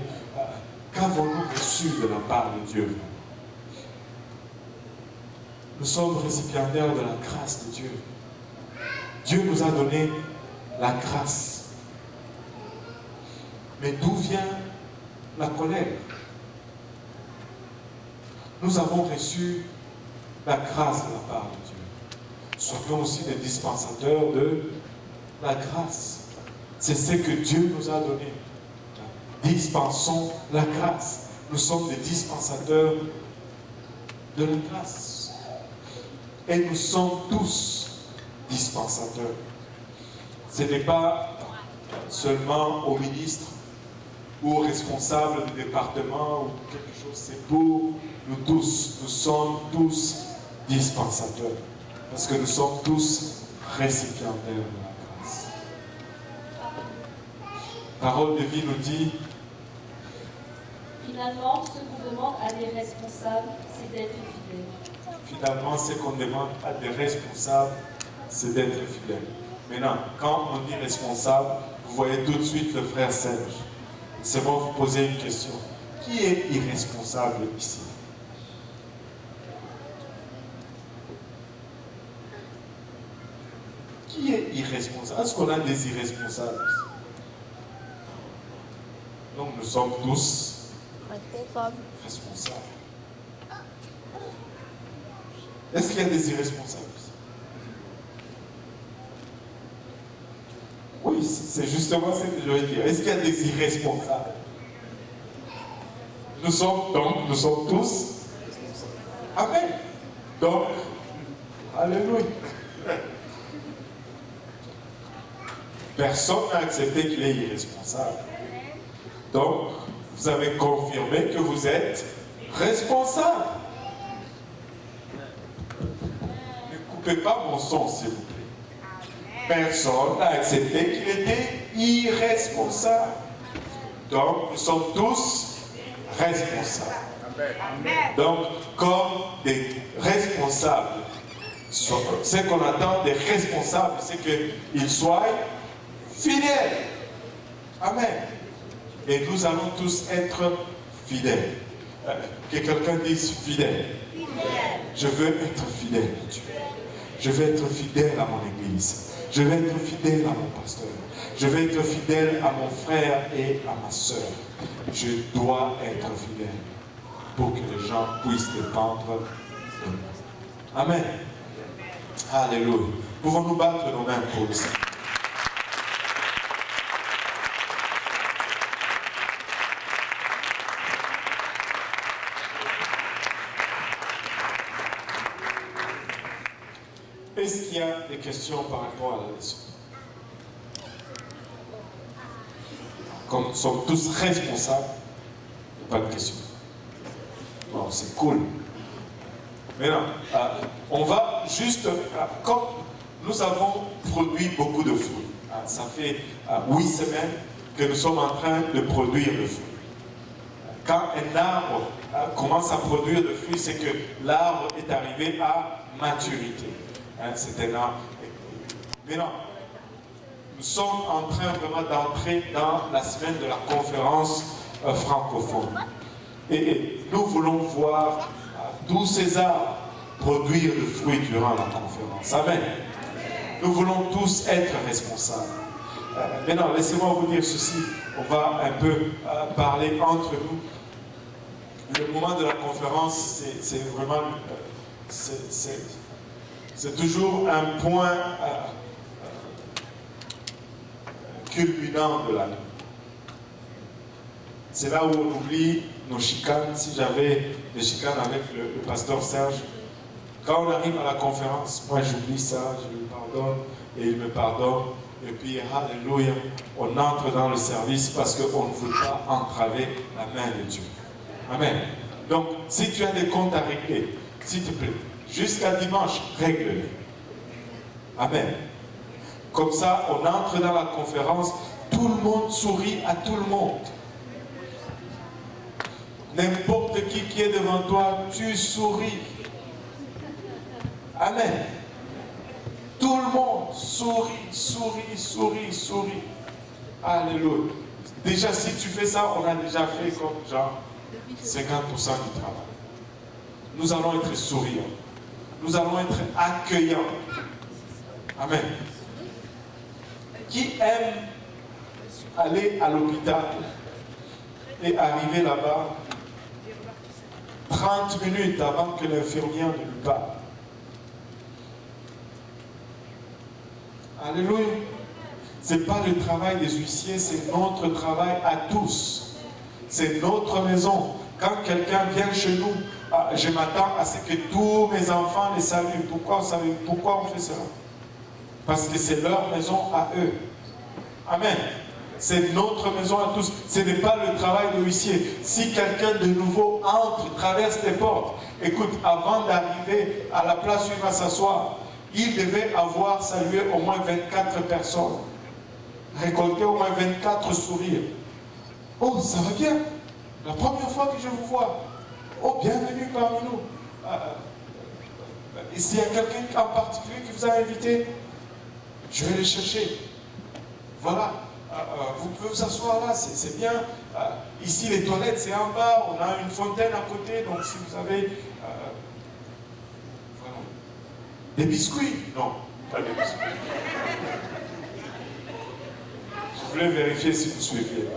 Qu'avons-nous reçu de la part de Dieu? Nous sommes récipiendaires de la grâce de Dieu. Dieu nous a donné la grâce. Mais d'où vient la colère? Nous avons reçu la grâce de la part de Dieu. Soyons aussi des dispensateurs de la grâce. C'est ce que Dieu nous a donné. Dispensons la grâce. Nous sommes des dispensateurs de la grâce. Et nous sommes tous dispensateurs. Ce n'est pas seulement aux ministres, ou responsable du département ou quelque chose, c'est pour nous tous. Nous sommes tous dispensateurs. Parce que nous sommes tous récipiendaires de la grâce. Parole de vie nous dit, finalement, ce qu'on demande à des responsables, c'est d'être fidèles. finalement, ce qu'on demande à des responsables, c'est d'être fidèles. Maintenant, quand on dit responsable, vous voyez tout de suite le frère Serge. C'est bon, vous posez une question. Qui est irresponsable ici? Qui est irresponsable? Est-ce qu'on a des irresponsables ici? Donc nous sommes tous responsables. Est-ce qu'il y a des irresponsables ici? Oui, c'est justement ce que je veux dire. Est-ce qu'il y a des irresponsables? Nous sommes tous. Amen. Donc, alléluia. Personne n'a accepté qu'il est irresponsable. Donc, vous avez confirmé que vous êtes responsable. Ne coupez pas mon son, s'il vous plaît. Personne n'a accepté qu'il était irresponsable. Donc, nous sommes tous responsables. Donc, comme des responsables, ce qu'on attend des responsables, c'est qu'ils soient fidèles. Amen. Et nous allons tous être fidèles. Que quelqu'un dise fidèle. Je veux être fidèle à Dieu. Je veux être fidèle à mon église. Je veux être fidèle à mon pasteur. Je veux être fidèle à mon frère et à ma soeur. Je dois être fidèle pour que les gens puissent dépendre de moi. Amen. Alléluia. Pouvons-nous battre nos mains pour le Seigneur? Est-ce qu'il y a des questions par rapport à la leçon? Comme nous sommes tous responsables, il n'y a pas de questions. Non, c'est cool. Mais non, on va juste, comme nous avons produit beaucoup de fruits, ça fait 8 semaines que nous sommes en train de produire le fruit. Quand un arbre commence à produire le fruit, c'est que l'arbre est arrivé à maturité. C'est un arbre. Mais non, nous sommes en train vraiment d'entrer dans la semaine de la conférence francophone. Et nous voulons voir tous ces arbres produire le fruit durant la conférence. Amen. Nous voulons tous être responsables. Maintenant, laissez-moi vous dire ceci. On va un peu parler entre nous. Le moment de la conférence, c'est vraiment... c'est toujours un point culminant de l'année. C'est là où on oublie nos chicanes. Si j'avais des chicanes avec le pasteur Serge, quand on arrive à la conférence, moi j'oublie ça, je lui pardonne et il me pardonne. Et puis, alléluia, on entre dans le service parce qu'on ne veut pas entraver la main de Dieu. Amen. Donc, si tu as des comptes à régler, s'il te plaît, jusqu'à dimanche, règle-les. Amen. Comme ça, on entre dans la conférence, tout le monde sourit à tout le monde. N'importe qui est devant toi, tu souris. Amen. Tout le monde sourit, sourit, sourit, sourit. Alléluia. Déjà, si tu fais ça, on a déjà fait comme genre 50% du travail. Nous allons être souriants. Nous allons être accueillants. Amen. Qui aime aller à l'hôpital et arriver là-bas 30 minutes avant que l'infirmière ne lui parle? Alléluia. Ce n'est pas le travail des huissiers, c'est notre travail à tous. C'est notre maison. Quand quelqu'un vient chez nous, je m'attends à ce que tous mes enfants les saluent. Pourquoi on fait cela? Parce que c'est leur maison à eux. Amen. C'est notre maison à tous. Ce n'est pas le travail de l'huissier. Si quelqu'un de nouveau entre, traverse les portes, écoute, avant d'arriver à la place où il va s'asseoir, il devait avoir salué au moins 24 personnes. Récolter au moins 24 sourires. Oh, ça va bien. La première fois que je vous vois. Oh, bienvenue parmi nous. Et s'il y a quelqu'un en particulier qui vous a invité, je vais le chercher. Voilà. Vous pouvez vous asseoir là, c'est bien. Ici, les toilettes, c'est en bas. On a une fontaine à côté. Donc, si vous avez voilà. Des biscuits. Non, pas des biscuits. Je voulais vérifier si vous suiviez.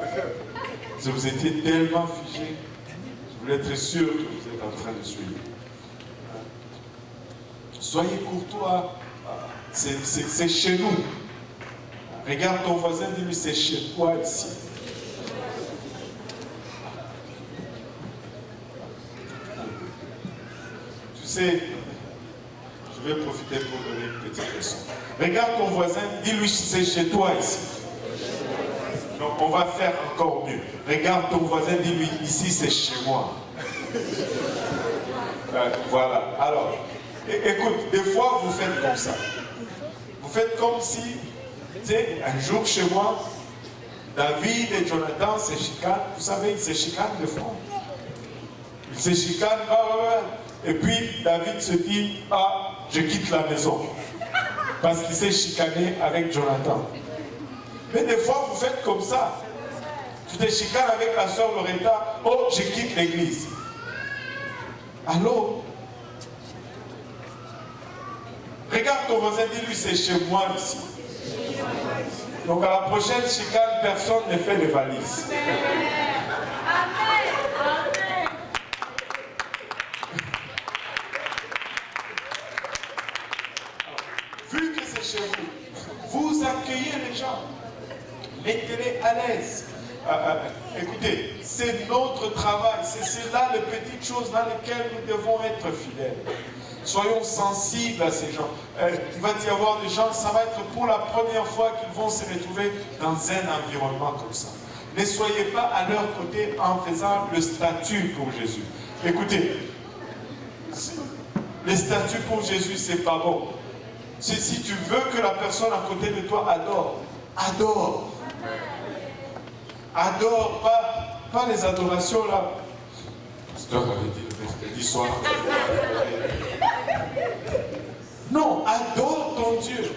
Si vous étiez tellement figé, je voulais être sûr que vous êtes en train de suivre. Soyez courtois. C'est chez nous. Regarde ton voisin, dis-lui, c'est chez toi ici. Tu sais, je vais profiter pour donner une petite leçon. Regarde ton voisin, dis-lui, c'est chez toi ici. Donc on va faire encore mieux. Regarde ton voisin, dis-lui, ici c'est chez moi. Voilà. Alors, écoute, des fois vous faites comme ça. Vous faites comme si, tu sais, un jour chez moi, David et Jonathan se chicanent. Vous savez, ils se chicanent de fond. Ils se chicanent, et puis David se dit, je quitte la maison. Parce qu'il s'est chicané avec Jonathan. Mais des fois, vous faites comme ça. Tu te chicanes avec la soeur Loretta, je quitte l'église. Allô? Regarde ton voisin, dis-lui, c'est chez moi ici. Donc à la prochaine chicane, personne ne fait les valises. Vu que c'est chez vous, vous accueillez les gens. Mettez-les à l'aise. Écoutez, c'est notre travail. C'est là les petites choses dans lesquelles nous devons être fidèles. Soyons sensibles à ces gens. Il va y avoir des gens, ça va être pour la première fois qu'ils vont se retrouver dans un environnement comme ça. Ne soyez pas à leur côté en faisant le statut pour Jésus. Écoutez, le statut pour Jésus, c'est pas bon. Si tu veux que la personne à côté de toi adore, adore. Adore, pas les adorations là. Pasteur avait dit le mercredi soir. Non, adore ton Dieu.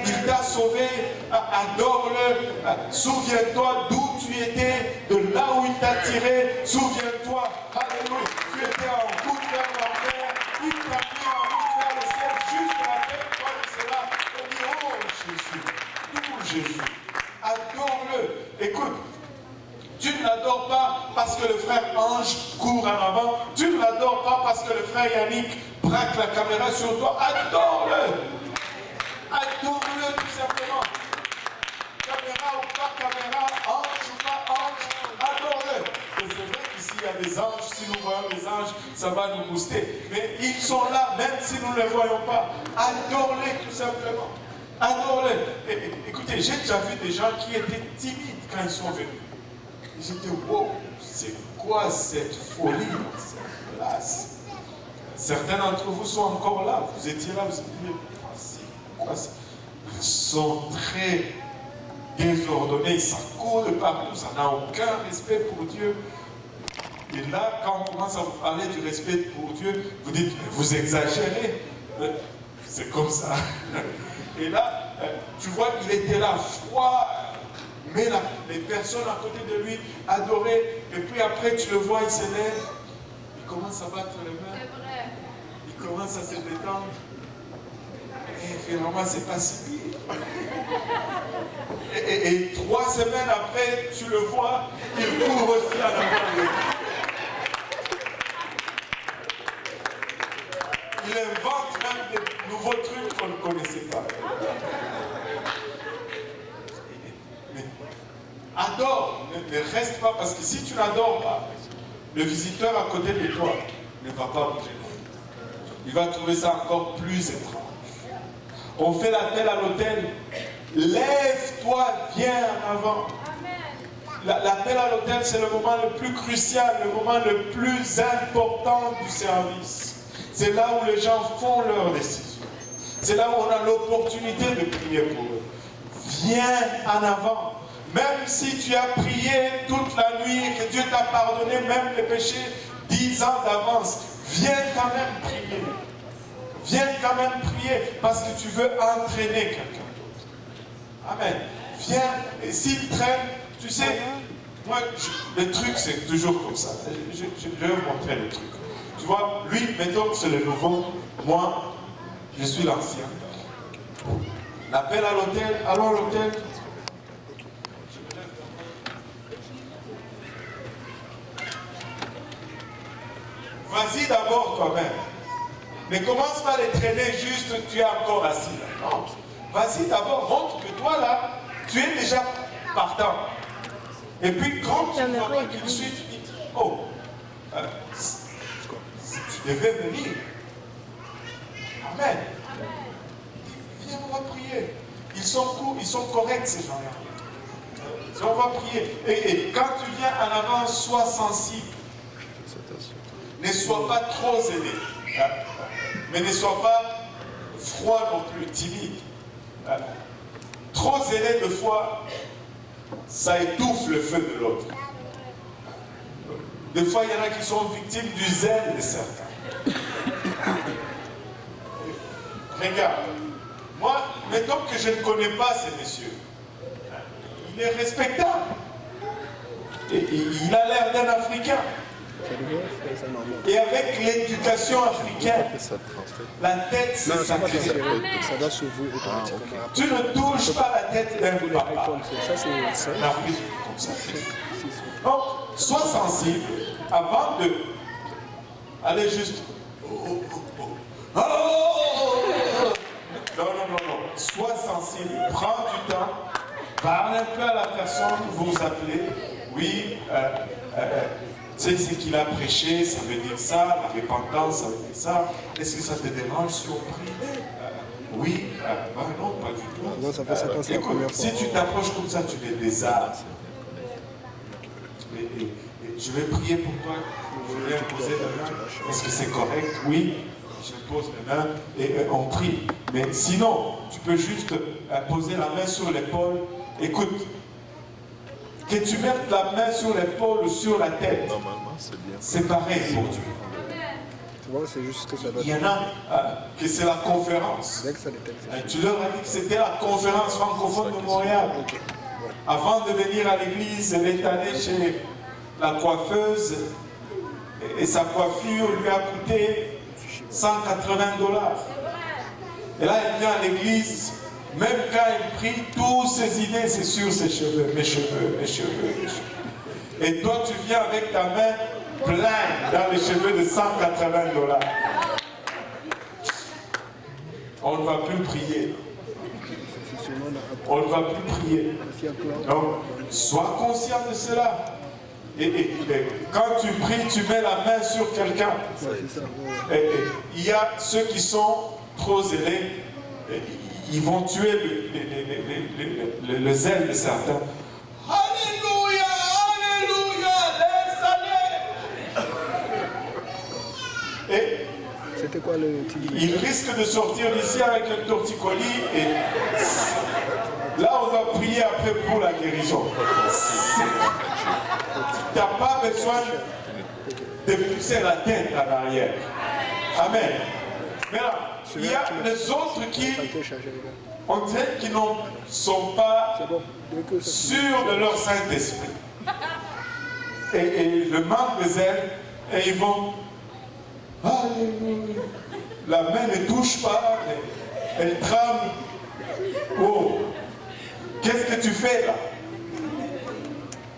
Il t'a sauvé, adore-le. Souviens-toi d'où tu étais, de là où il t'a tiré. Souviens-toi, alléluia. Tu étais en route vers l'enfer. Il t'a mis en route vers le ciel. Juste après, toi, c'est là. On dit, oh Jésus, Jésus. Adore-le. Écoute. Tu ne l'adores pas parce que le frère Ange court en avant. Tu ne l'adores pas parce que le frère Yannick braque la caméra sur toi. Adore-le. Adore-le tout simplement. Caméra ou pas caméra, ange ou pas ange, adore-le. Et c'est vrai qu'ici il y a des anges. Si nous voyons les anges, ça va nous booster. Mais ils sont là, même si nous ne les voyons pas. Adore-les tout simplement. Adore-les. Écoutez, j'ai déjà vu des gens qui étaient timides quand ils sont venus. J'étais, wow, c'est quoi cette folie dans cette place? Certains d'entre vous sont encore là. Vous étiez là, vous étiez dit, c'est quoi ça? Ils sont très désordonnés, ça court de partout, ça n'a aucun respect pour Dieu. Et là, quand on commence à vous parler du respect pour Dieu, vous dites, vous exagérez. C'est comme ça. Et là, tu vois, il était là, froid. Mais les personnes à côté de lui adoraient. Et puis après, tu le vois, il s'élève. Il commence à battre les mains. Il commence à se détendre. Et finalement, c'est pas si pire. Et 3 semaines après, tu le vois, il court aussi à la main. Il invente même des nouveaux trucs qu'on ne connaissait pas. Adore, ne reste pas, parce que si tu n'adores pas, le visiteur à côté de toi ne va pas bouger. Il va trouver ça encore plus étrange. On fait l'appel à l'hôtel. Lève-toi, viens en avant. L'appel à l'autel, c'est le moment le plus crucial, le moment le plus important du service. C'est là où les gens font leurs décisions. C'est là où on a l'opportunité de prier pour eux. Viens en avant. Même si tu as prié toute la nuit et que Dieu t'a pardonné même les péchés 10 ans d'avance, viens quand même prier. Viens quand même prier parce que tu veux entraîner quelqu'un d'autre. Amen. Viens, et s'il traîne, tu sais, moi, le truc c'est toujours comme ça. Je vais vous montrer le truc. Tu vois, lui, mettons que c'est le nouveau, moi, je suis l'ancien. L'appel à l'hôtel, allons à l'hôtel. Vas-y d'abord toi-même. Ne commence pas à les traîner juste, tu es encore assis là. Non. Vas-y d'abord, montre que toi là, tu es déjà partant. Et puis quand tu ne vois pas tout de suite, tu dis, oh, tu devais venir. Amen. Viens, on va prier. Ils sont cool, ils sont corrects ces gens-là. On va prier. Et quand tu viens en avant, sois sensible. Ne sois pas trop zélé. Mais ne sois pas froid non plus, timide. Trop zélé de foi, ça étouffe le feu de l'autre. Des fois, il y en a qui sont victimes du zèle de certains. Regarde, moi, mettons que je ne connais pas ces messieurs. Il est respectable. Et il a l'air d'un Africain. Et avec l'éducation africaine, la tête c'est sacré. Ça doit s'ouvrir automatiquement. Tu ne touches pas la tête d'un papa. Ça c'est En Afrique, comme ça. Donc, sois sensible avant de aller juste. Non, non, non, non. Sois sensible. Prends du temps. Parle un peu à la personne, vous vous appelez. Oui, tu sais ce qu'il a prêché, ça veut dire ça, la repentance, ça veut dire ça. Est-ce que ça te dérange si on prie? Oui, non, pas du tout. Non, ça fait 5 ans, c'est la Écoute, première fois. si tu t'approches comme ça, tu les désarmes. Et je vais prier pour toi. Je vais imposer la main. Est-ce que c'est correct? Oui. Je pose les mains et on prie. Mais sinon, tu peux juste poser la main sur l'épaule. Écoute, que tu mettes la main sur l'épaule ou sur la tête, c'est pareil pour Dieu. Tu vois, c'est juste que ça doit Il y en a que c'est la conférence. Tu leur as dit que c'était la conférence francophone de Montréal. Avant de venir à l'église, elle est allée chez la coiffeuse et sa coiffure lui a coûté $180. Et là, elle vient à l'église, même quand elle prie, toutes ses idées, c'est sur ses cheveux, mes cheveux, mes cheveux, mes cheveux. Et toi, tu viens avec ta main pleine dans les cheveux de $180. On ne va plus prier. On ne va plus prier. Donc, sois conscient de cela. Et quand tu pries, tu mets la main sur quelqu'un. Il y a ceux qui sont trop zélés, ils vont tuer le zèle de certains. Alléluia, alléluia, laisse aller. Et c'était quoi le titre? il risque de sortir d'ici avec un torticolis et là on va prier après pour la guérison. Tu n'as pas besoin de pousser la tête en arrière. Amen. Mais là, il y a les autres qui, on dirait qu'ils ne sont pas sûrs de leur Saint-Esprit. Et le manque de zèle, et ils vont, alléluia. La main ne touche pas, elle tremble. Oh, qu'est-ce que tu fais là?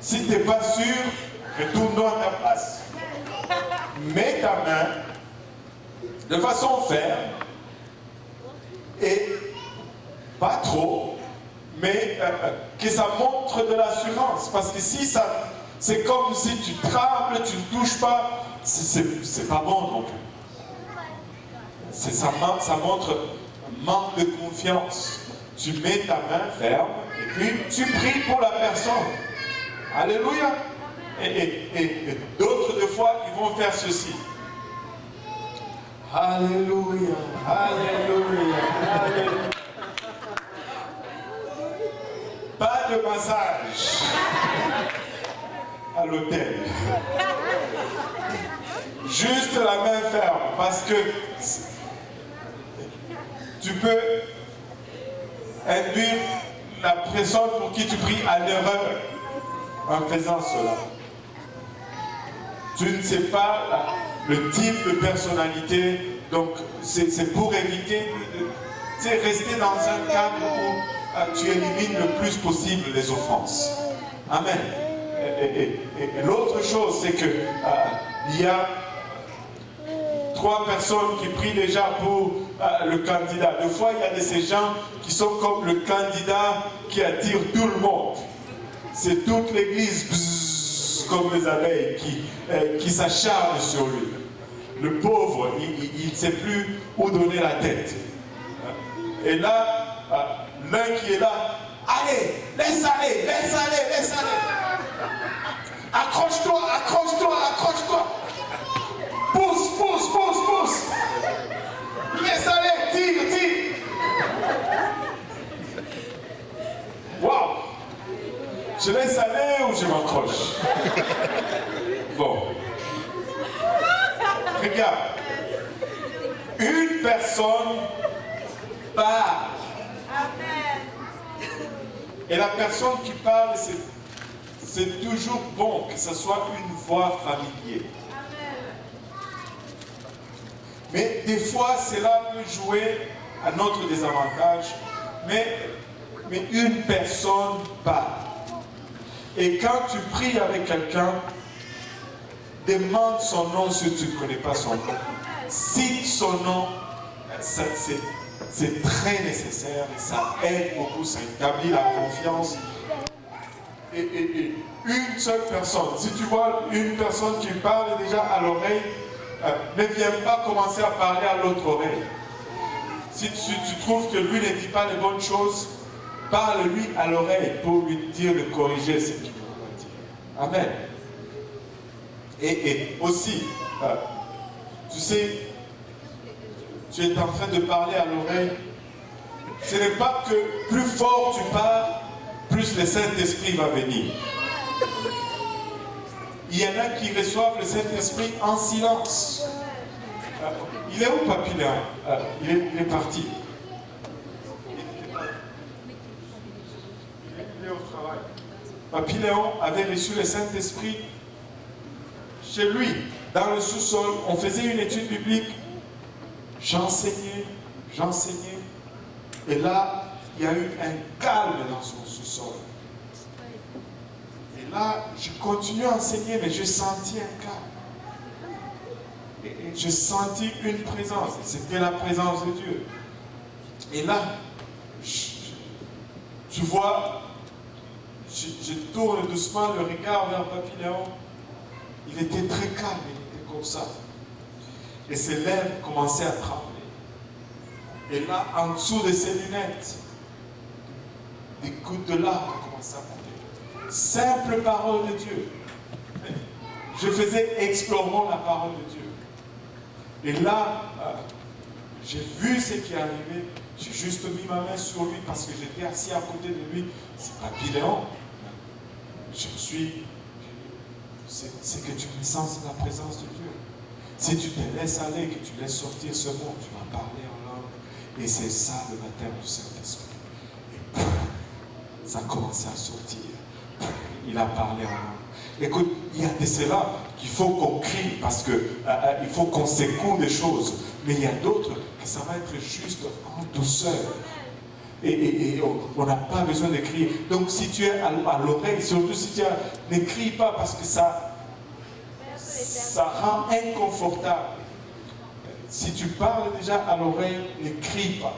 Si tu n'es pas sûr, retourne à ta place. Mets ta main de façon ferme et pas trop, mais que ça montre de l'assurance. Parce que si ça, c'est comme si tu trembles, tu ne touches pas, c'est pas bon non plus. Ça montre un manque de confiance. Tu mets ta main ferme et puis tu pries pour la personne. Alléluia. Et d'autres, des fois, ils vont faire ceci. Alléluia. Alléluia. Alléluia. Pas de massage à l'hôtel. Juste la main ferme, parce que tu peux induire la personne pour qui tu pries à l'erreur en faisant cela. Tu ne sais pas le type de personnalité, donc c'est pour éviter de rester dans un cadre où tu élimines le plus possible les offenses. Amen. Et l'autre chose, c'est que il y a 3 personnes qui prient déjà pour le candidat. Des fois, il y a de ces gens qui sont comme le candidat qui attire tout le monde. C'est toute l'église, comme les abeilles, qui s'acharnent sur lui. Le pauvre, il ne sait plus où donner la tête. Et là, l'un qui est là, allez, laisse aller, laisse aller, laisse aller. Accroche-toi, accroche-toi, accroche-toi. Pousse, pousse, pousse, pousse. Laisse aller, tire, tire. Waouh. Je laisse aller ou je m'accroche? Bon. Regarde. Une personne parle. Et la personne qui parle, c'est toujours bon que ce soit une voix familière. Mais des fois, cela peut jouer à notre désavantage. Mais une personne parle. Et quand tu pries avec quelqu'un, demande son nom si tu ne connais pas son nom. Cite son nom, c'est très nécessaire et ça aide beaucoup, ça établit la confiance. Et une seule personne, si tu vois une personne qui parle déjà à l'oreille, ne viens pas commencer à parler à l'autre oreille. Si tu trouves que lui ne dit pas les bonnes choses, parle-lui à l'oreille pour lui dire de corriger ce qu'il doit dire. Amen. Et aussi, tu sais, tu es en train de parler à l'oreille. Ce n'est pas que plus fort tu parles, plus le Saint-Esprit va venir. Il y en a qui reçoivent le Saint-Esprit en silence. Il est où, Papy Léon? Il est parti. Il est au travail. Papy Léon avait reçu le Saint-Esprit chez lui, dans le sous-sol. On faisait une étude biblique. J'enseignais. Et là, il y a eu un calme dans son sous-sol. Et là, je continuais à enseigner, mais je sentis un calme. Et je sentis une présence. C'était la présence de Dieu. Et là, tu vois, je tourne doucement le regard vers Papy Léon. Il était très calme, il était comme ça. Et ses lèvres commençaient à trembler. Et là, en dessous de ses lunettes, des gouttes de larmes commençaient à monter. Simple parole de Dieu. Je faisais explorons la parole de Dieu. Et là, j'ai vu ce qui est arrivé. J'ai juste mis ma main sur lui parce que j'étais assis à côté de lui. C'est Papy Léon. C'est que tu ressens la présence de Dieu. Si tu te laisses aller, que tu laisses sortir ce mot, tu vas parler en langue. Et c'est ça le baptême du Saint-Esprit. Et ça a commencé à sortir. Il a parlé en langue. Écoute, il y a de cela qu'il faut qu'on crie parce qu'il faut qu'on secoue des choses. Mais il y a d'autres que ça va être juste en douceur. Et on n'a pas besoin de crier. Donc si tu es à l'oreille, surtout si tu ne crie pas parce que ça rend inconfortable. Si tu parles déjà à l'oreille, ne crie pas.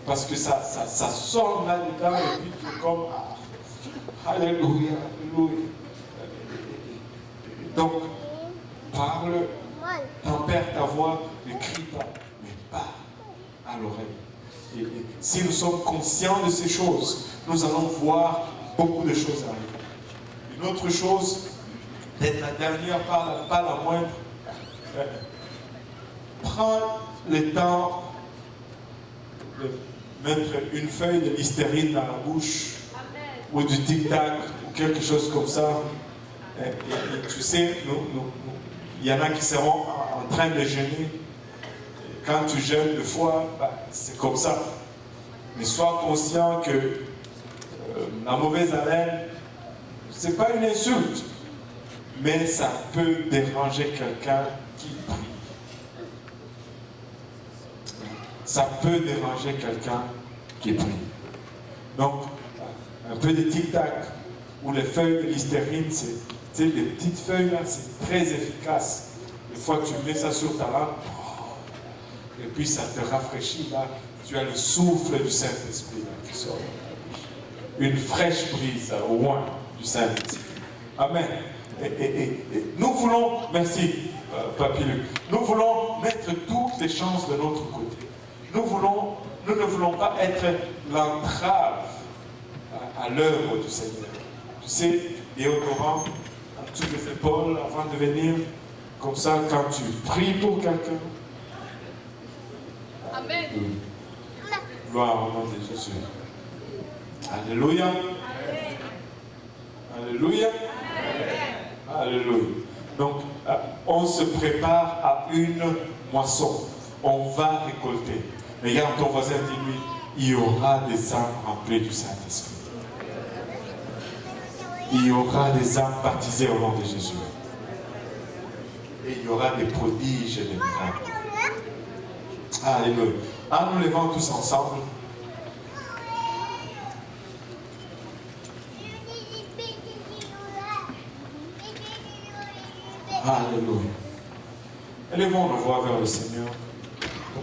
Parce que ça sonne là-dedans et puis tu es comme Alléluia, Alléluia. Donc, parle, tempère ta voix, ne crie pas, mais parle à l'oreille. Et si nous sommes conscients de ces choses, nous allons voir beaucoup de choses arriver. Une autre chose, peut-être la dernière, pas la moindre, prends le temps de mettre une feuille de Listerine dans la bouche, ou du tic-tac, ou quelque chose comme ça. Et tu sais, il y en a qui seront en train de jeûner. Quand tu jeûnes 2 fois, c'est comme ça. Mais sois conscient que la mauvaise haleine, ce n'est pas une insulte, mais ça peut déranger quelqu'un qui prie. Ça peut déranger quelqu'un qui prie. Donc, un peu de tic-tac ou les feuilles de Listerine, c'est des petites feuilles là, c'est très efficace. Une fois que tu mets ça sur ta langue, et puis ça te rafraîchit là, tu as le souffle du Saint-Esprit là, qui sort. Une fraîche brise là, au loin du Saint-Esprit. Amen. Et nous voulons, merci Papy Luc, nous voulons mettre toutes les chances de notre côté. Nous ne voulons pas être l'entrave à l'œuvre du Seigneur. Tu sais, déodorant en dessous des épaules avant de venir, comme ça, quand tu pries pour quelqu'un. Amen. Gloire au nom de Jésus. Alléluia. Alléluia. Alléluia. Donc, on se prépare à une moisson. On va récolter. Regarde ton voisin, dis-lui, il y aura des âmes remplies du Saint-Esprit. Il y aura des âmes baptisées au nom de Jésus. Et il y aura des prodiges et des miracles. Alléluia. En nous levant tous ensemble. Alléluia. Élevons nos voix vers le Seigneur.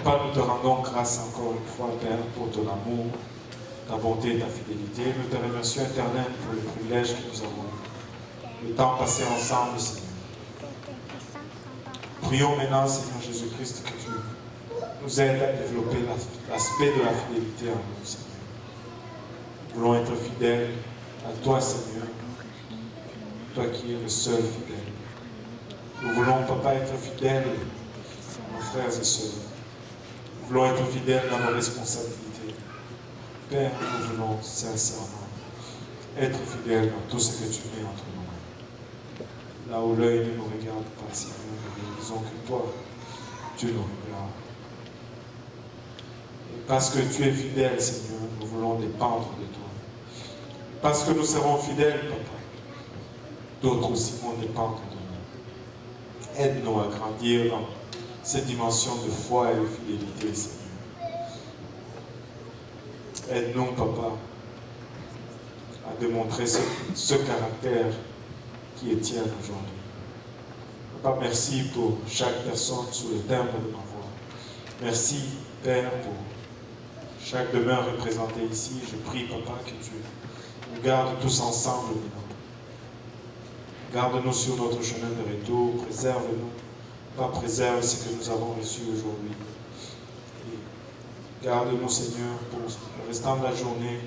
Papa, nous te rendons grâce encore une fois, Père, pour ton amour, ta bonté et ta fidélité. Nous te remercions, Éternel, pour le privilège que nous avons, le temps passé ensemble, Seigneur. Prions maintenant, Seigneur Jésus-Christ, que tu nous aides à développer l'aspect de la fidélité en nous, Seigneur. Nous voulons être fidèles à toi, Seigneur, toi qui es le seul fidèle. Nous voulons, Papa, être fidèles à nos frères et sœurs. Nous voulons être fidèles dans nos responsabilités. Père, nous voulons sincèrement être fidèles dans tout ce que tu mets entre nos mains. Là où l'œil ne nous regarde pas, Seigneur, nous disons que toi, tu nous regardes. Et parce que tu es fidèle, Seigneur, nous voulons dépendre de toi. Parce que nous serons fidèles, Papa, d'autres aussi vont dépendre de nous. Aide-nous à grandir dans cette dimension de foi et de fidélité, Seigneur. Aide-nous, Papa, à démontrer ce caractère qui est tien aujourd'hui. Papa, merci pour chaque personne sous le timbre de ma voix. Merci, Père, pour chaque demeure représentée ici. Je prie, Papa, que tu nous gardes tous ensemble maintenant. Garde-nous sur notre chemin de retour, préserve-nous, pas préserve ce que nous avons reçu aujourd'hui. Garde-nous, Seigneur, pour le restant de la journée,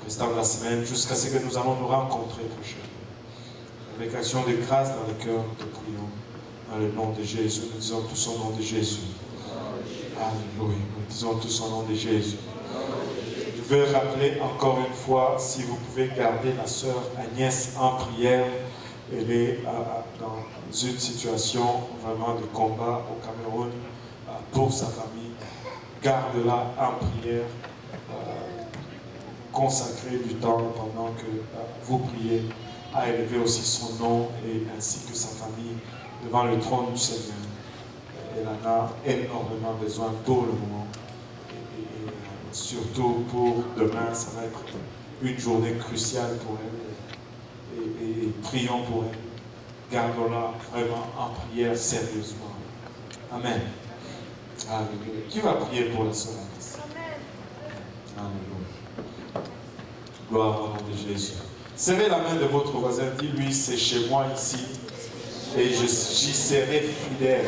le restant de la semaine, jusqu'à ce que nous allons nous rencontrer prochainement. Avec action de grâce dans le cœur, nous te prions. Dans le nom de Jésus, nous disons tous au nom de Jésus. Alléluia. Nous disons tous au nom de Jésus. Je veux rappeler encore une fois, si vous pouvez garder la sœur Agnès en prière. Elle est dans une situation vraiment de combat au Cameroun pour sa famille. Garde-la en prière. Consacrez du temps pendant que vous priez à élever aussi son nom et ainsi que sa famille devant le trône du Seigneur. Elle en a énormément besoin pour le moment. Et surtout pour demain, ça va être une journée cruciale pour elle. Et prions pour elle. Gardons-la vraiment en prière sérieusement. Amen. Alléluia. Qui va prier pour la sœur Agnès? Alléluia. Gloire au nom de Jésus. Serrez la main de votre voisin, dis-lui, c'est chez moi ici, et j'y serai fidèle.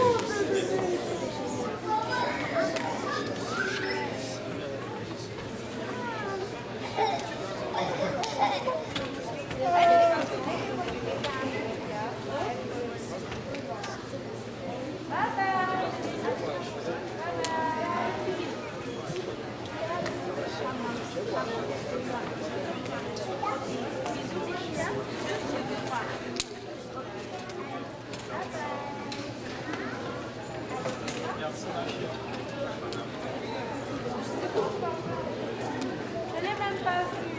Je n'ai même pas vu.